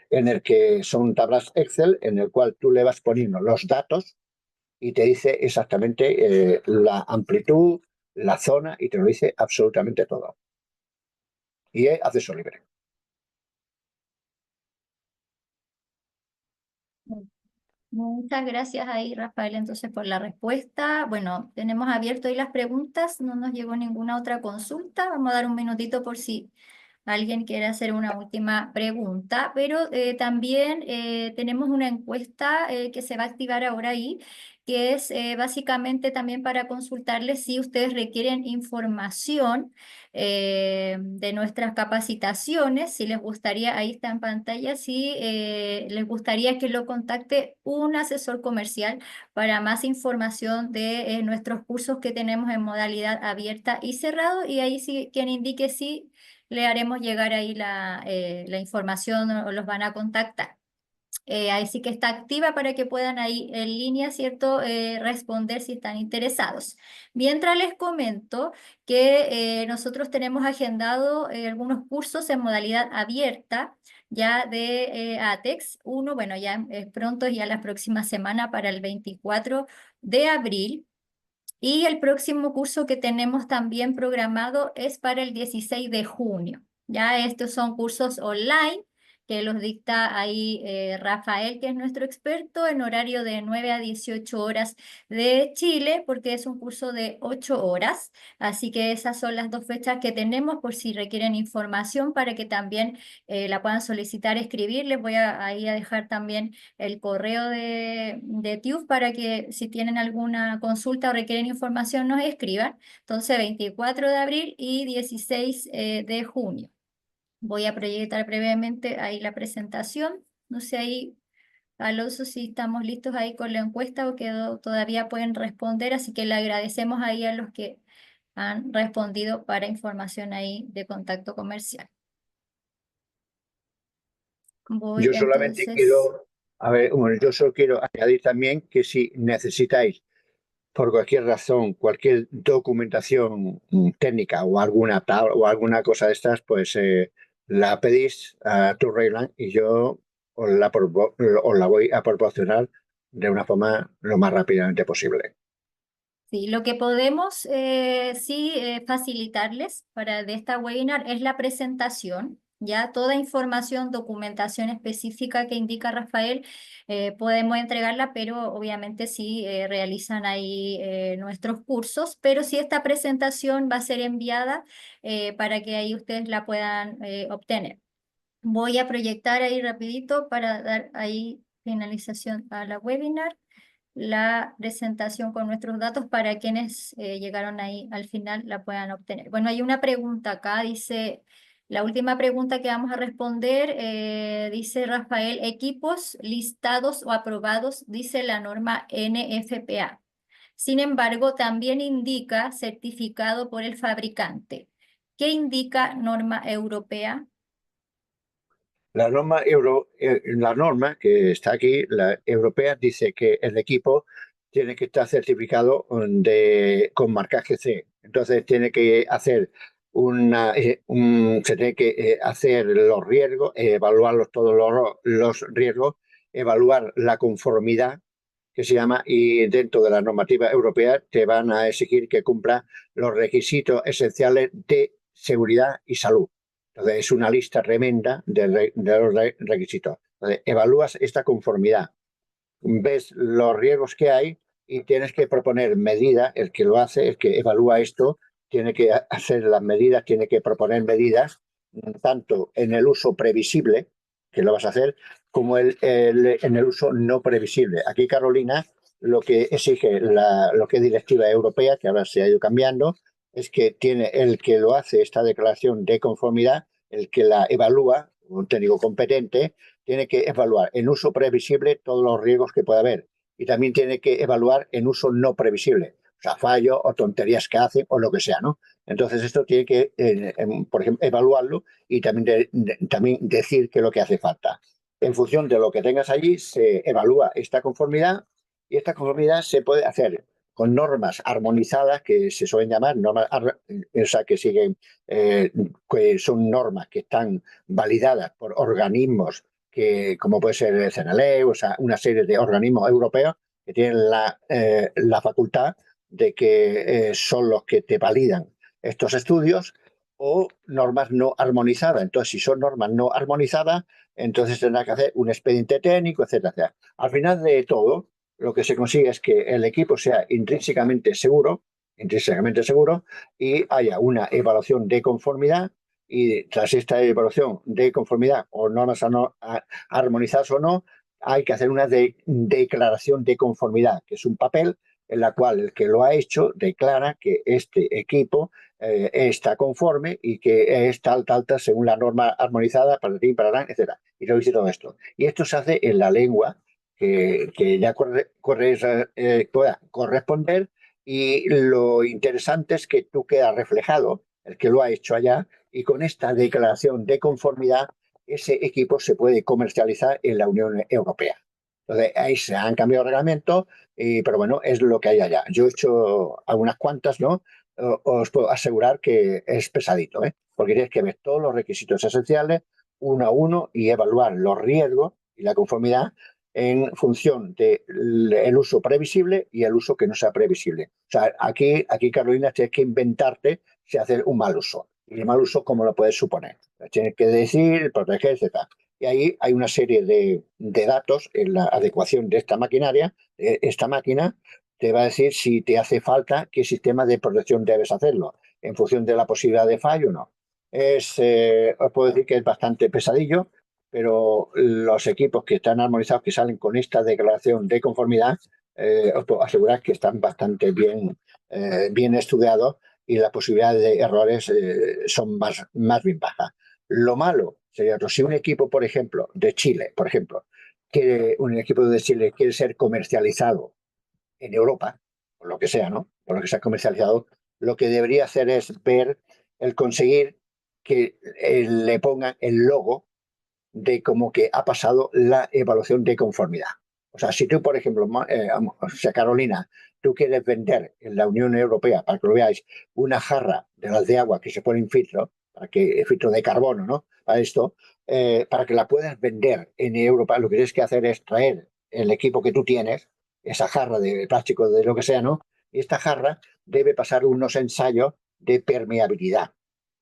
en el que son tablas Excel, en el cual tú le vas poniendo los datos y te dice exactamente la amplitud, la zona, y te lo dice absolutamente todo. Y es acceso libre. Muchas gracias ahí, Rafael, entonces por la respuesta. Bueno, tenemos abierto ahí las preguntas, no nos llegó ninguna otra consulta. Vamos a dar un minutito por si alguien quiere hacer una última pregunta, pero también tenemos una encuesta que se va a activar ahora ahí, que es básicamente también para consultarles si ustedes requieren información de nuestras capacitaciones, si les gustaría, ahí está en pantalla, si les gustaría que lo contacte un asesor comercial para más información de nuestros cursos que tenemos en modalidad abierta y cerrado, y ahí sí, quien indique si le haremos llegar ahí la información o los van a contactar. Ahí sí que está activa para que puedan ahí en línea, ¿cierto? Responder si están interesados. Mientras les comento que nosotros tenemos agendado algunos cursos en modalidad abierta ya de ATEX. Uno, bueno, ya pronto, ya la próxima semana para el 24 de abril. Y el próximo curso que tenemos también programado es para el 16 de junio. Ya estos son cursos online que los dicta ahí Rafael, que es nuestro experto, en horario de 9 a 18 horas de Chile, porque es un curso de 8 horas. Así que esas son las dos fechas que tenemos por si requieren información para que también la puedan solicitar, escribir. Les voy a, ahí a dejar también el correo de TIUF para que si tienen alguna consulta o requieren información nos escriban. Entonces, 24 de abril y 16 de junio. Voy a proyectar brevemente ahí la presentación. No sé ahí, Alonso, si estamos listos ahí con la encuesta o que todavía pueden responder. Así que le agradecemos ahí a los que han respondido para información ahí de contacto comercial. Voy Yo solamente entonces. quiero, a ver, bueno, yo solo quiero añadir también que si necesitáis por cualquier razón, cualquier documentación técnica o alguna tabla o alguna cosa de estas, pues la pedís a tu regla y yo os la voy a proporcionar de una forma lo más rápidamente posible. Sí, lo que podemos sí facilitarles para de esta webinar es la presentación, ya toda información, documentación específica que indica Rafael, podemos entregarla, pero obviamente sí realizan ahí nuestros cursos, pero sí esta presentación va a ser enviada para que ahí ustedes la puedan obtener. Voy a proyectar ahí rapidito para dar ahí finalización a la webinar la presentación con nuestros datos para quienes llegaron ahí al final la puedan obtener. Bueno, hay una pregunta acá, dice, la última pregunta que vamos a responder, dice Rafael, equipos listados o aprobados, dice la norma NFPA. Sin embargo, también indica certificado por el fabricante. ¿Qué indica norma europea? La norma que está aquí, la europea, dice que el equipo tiene que estar certificado con marcaje C. Entonces tiene que hacer se tiene que hacer los riesgos, evaluar todos los riesgos, evaluar la conformidad que se llama, y dentro de la normativa europea te van a exigir que cumpla los requisitos esenciales de seguridad y salud. Entonces, es una lista tremenda de los requisitos. Entonces, evalúas esta conformidad, ves los riesgos que hay y tienes que proponer medidas. El que lo hace, el que evalúa esto, tiene que hacer las medidas, tiene que proponer medidas, tanto en el uso previsible, que lo vas a hacer, como en el uso no previsible. Aquí, Carolina, lo que exige lo que es directiva europea, que ahora se ha ido cambiando, es que tiene el que lo hace esta declaración de conformidad, el que la evalúa, un técnico competente, tiene que evaluar en uso previsible todos los riesgos que pueda haber y también tiene que evaluar en uso no previsible, o sea, fallos o tonterías que hacen o lo que sea, ¿no? Entonces esto tiene que, por ejemplo, evaluarlo y también decir qué es lo que hace falta. En función de lo que tengas allí, se evalúa esta conformidad y esta conformidad se puede hacer con normas armonizadas que se suelen llamar normas, o sea, que siguen, que son normas que están validadas por organismos como puede ser el CNLE, o sea, una serie de organismos europeos que tienen la facultad de que son los que te validan estos estudios, o normas no armonizadas. Entonces, si son normas no armonizadas, entonces tendrá que hacer un expediente técnico, etcétera, etcétera. Al final de todo, lo que se consigue es que el equipo sea intrínsecamente seguro y haya una evaluación de conformidad, y tras esta evaluación de conformidad o normas armonizadas o no, hay que hacer una declaración de conformidad, que es un papel en la cual el que lo ha hecho declara que este equipo está conforme y que es tal, según la norma armonizada, para ti, para etcétera. Y lo dice todo esto. Y esto se hace en la lengua que ya pueda corresponder, y lo interesante es que tú quedas reflejado, el que lo ha hecho allá, y con esta declaración de conformidad ese equipo se puede comercializar en la Unión Europea. Entonces, ahí se han cambiado reglamentos, pero bueno, es lo que hay allá. Yo he hecho algunas cuantas, ¿no? Os puedo asegurar que es pesadito, ¿eh? Porque tienes que ver todos los requisitos esenciales uno a uno y evaluar los riesgos y la conformidad en función del uso previsible y el uso que no sea previsible. O sea, aquí Carolina, tienes que inventarte si hacer un mal uso. Y el mal uso, ¿cómo lo puedes suponer? Tienes que decir, proteger, etc. Y ahí hay una serie de datos en la adecuación de esta maquinaria. Esta máquina te va a decir si te hace falta, qué sistema de protección debes hacerlo, en función de la posibilidad de fallo o no. Os puedo decir que es bastante pesadillo, pero los equipos que están armonizados, que salen con esta declaración de conformidad, os puedo asegurar que están bastante bien estudiados y las posibilidades de errores son más bien bajas. Lo malo sería otro. Si un equipo, por ejemplo, de Chile, por ejemplo, un equipo de Chile quiere ser comercializado en Europa, por lo que sea, ¿no? Por lo que sea comercializado, lo que debería hacer es ver el conseguir que le pongan el logo de como que ha pasado la evaluación de conformidad. O sea, si tú, por ejemplo, o sea, Carolina, tú quieres vender en la Unión Europea, para que lo veáis, una jarra de las de agua que se pone en filtro, para que filtro de carbono, ¿no? Para esto, para que la puedas vender en Europa, lo que tienes que hacer es traer el equipo que tú tienes, esa jarra de plástico, de lo que sea, ¿no? Y esta jarra debe pasar unos ensayos de permeabilidad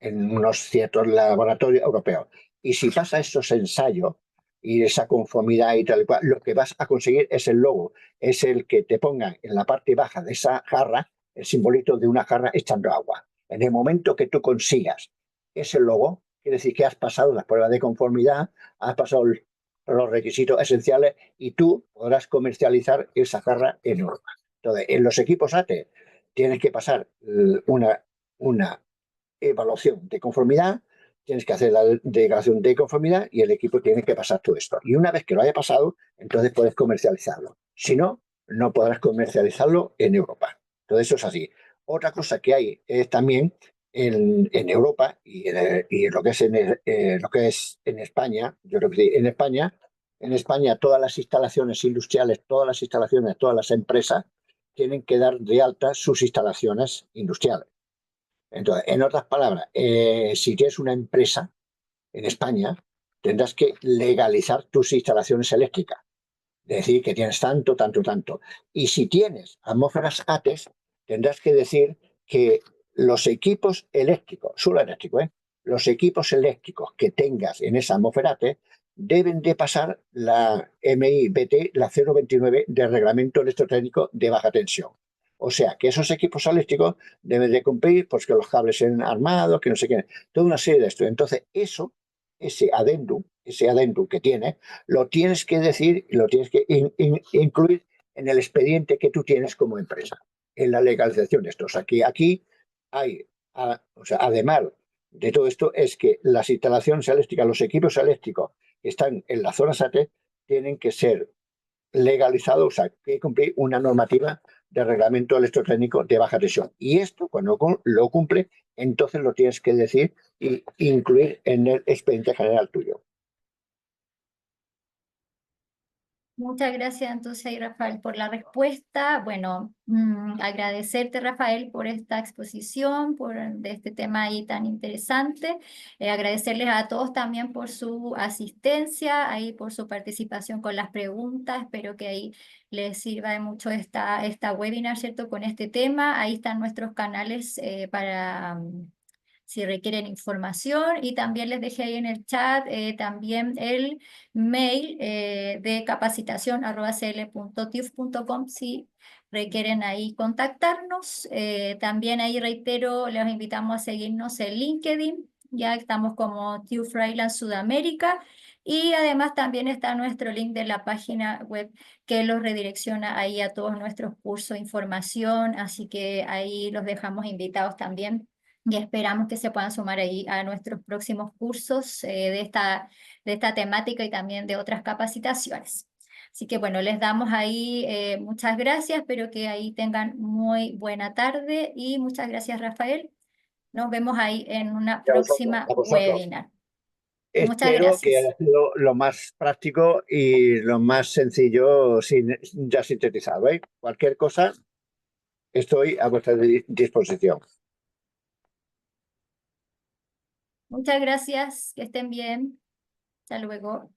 en unos ciertos laboratorios europeos. Y si pasa esos ensayos y esa conformidad y tal cual, lo que vas a conseguir es el logo, es el que te pongan en la parte baja de esa jarra el simbolito de una jarra echando agua. En el momento que tú consigas ese logo, quiere decir que has pasado las pruebas de conformidad, has pasado los requisitos esenciales y tú podrás comercializar esa jarra en Europa. Entonces, en los equipos ATE tienes que pasar una evaluación de conformidad, tienes que hacer la declaración de conformidad y el equipo tiene que pasar todo esto. Y una vez que lo haya pasado, entonces puedes comercializarlo. Si no, no podrás comercializarlo en Europa. Todo eso es así. Otra cosa que hay es también en Europa y lo que es en España, yo creo que en España todas las instalaciones industriales, todas las empresas tienen que dar de alta sus instalaciones industriales. Entonces, en otras palabras, si tienes una empresa en España, tendrás que legalizar tus instalaciones eléctricas. Decir que tienes tanto, tanto, tanto. Y si tienes atmósferas ATES, tendrás que decir que los equipos eléctricos, solo eléctrico, los equipos eléctricos que tengas en esa atmósfera ATES deben de pasar la MIBT, la 029 del Reglamento Electrotécnico de Baja Tensión. O sea, que esos equipos eléctricos deben de cumplir, pues que los cables sean armados, que no sé qué, toda una serie de esto. Entonces, ese adendum que tienes, lo tienes que decir, lo tienes que incluir en el expediente que tú tienes como empresa, en la legalización de esto. O sea, que aquí hay, o sea, además de todo esto, es que las instalaciones eléctricas, los equipos eléctricos que están en la zona SATE, tienen que ser legalizados, o sea, que cumplir una normativa de reglamento electrotécnico de baja tensión. Y esto, cuando lo cumple, entonces lo tienes que decir e incluir en el expediente general tuyo. Muchas gracias entonces ahí, Rafael, por la respuesta. Bueno, agradecerte, Rafael, por esta exposición, de este tema ahí tan interesante. Agradecerles a todos también por su asistencia, ahí por su participación con las preguntas. Espero que ahí les sirva de mucho esta webinar, ¿cierto? Con este tema. Ahí están nuestros canales para si requieren información, y también les dejé ahí en el chat también el mail de capacitación@cl.tif.com si requieren ahí contactarnos. También ahí reitero, les invitamos a seguirnos en LinkedIn, ya estamos como TÜV Rheinland Sudamérica, y además también está nuestro link de la página web que los redirecciona ahí a todos nuestros cursos, información, así que ahí los dejamos invitados también y esperamos que se puedan sumar ahí a nuestros próximos cursos de esta temática y también de otras capacitaciones. Así que bueno, les damos ahí muchas gracias, espero que ahí tengan muy buena tarde y muchas gracias, Rafael. Nos vemos ahí en una Y a vosotros, próxima a vosotros. webinar. Muchas Espero que gracias. haya sido lo más práctico y lo más sencillo ya sintetizado, ¿eh? Cualquier cosa, estoy a vuestra disposición. Muchas gracias. Que estén bien. Hasta luego.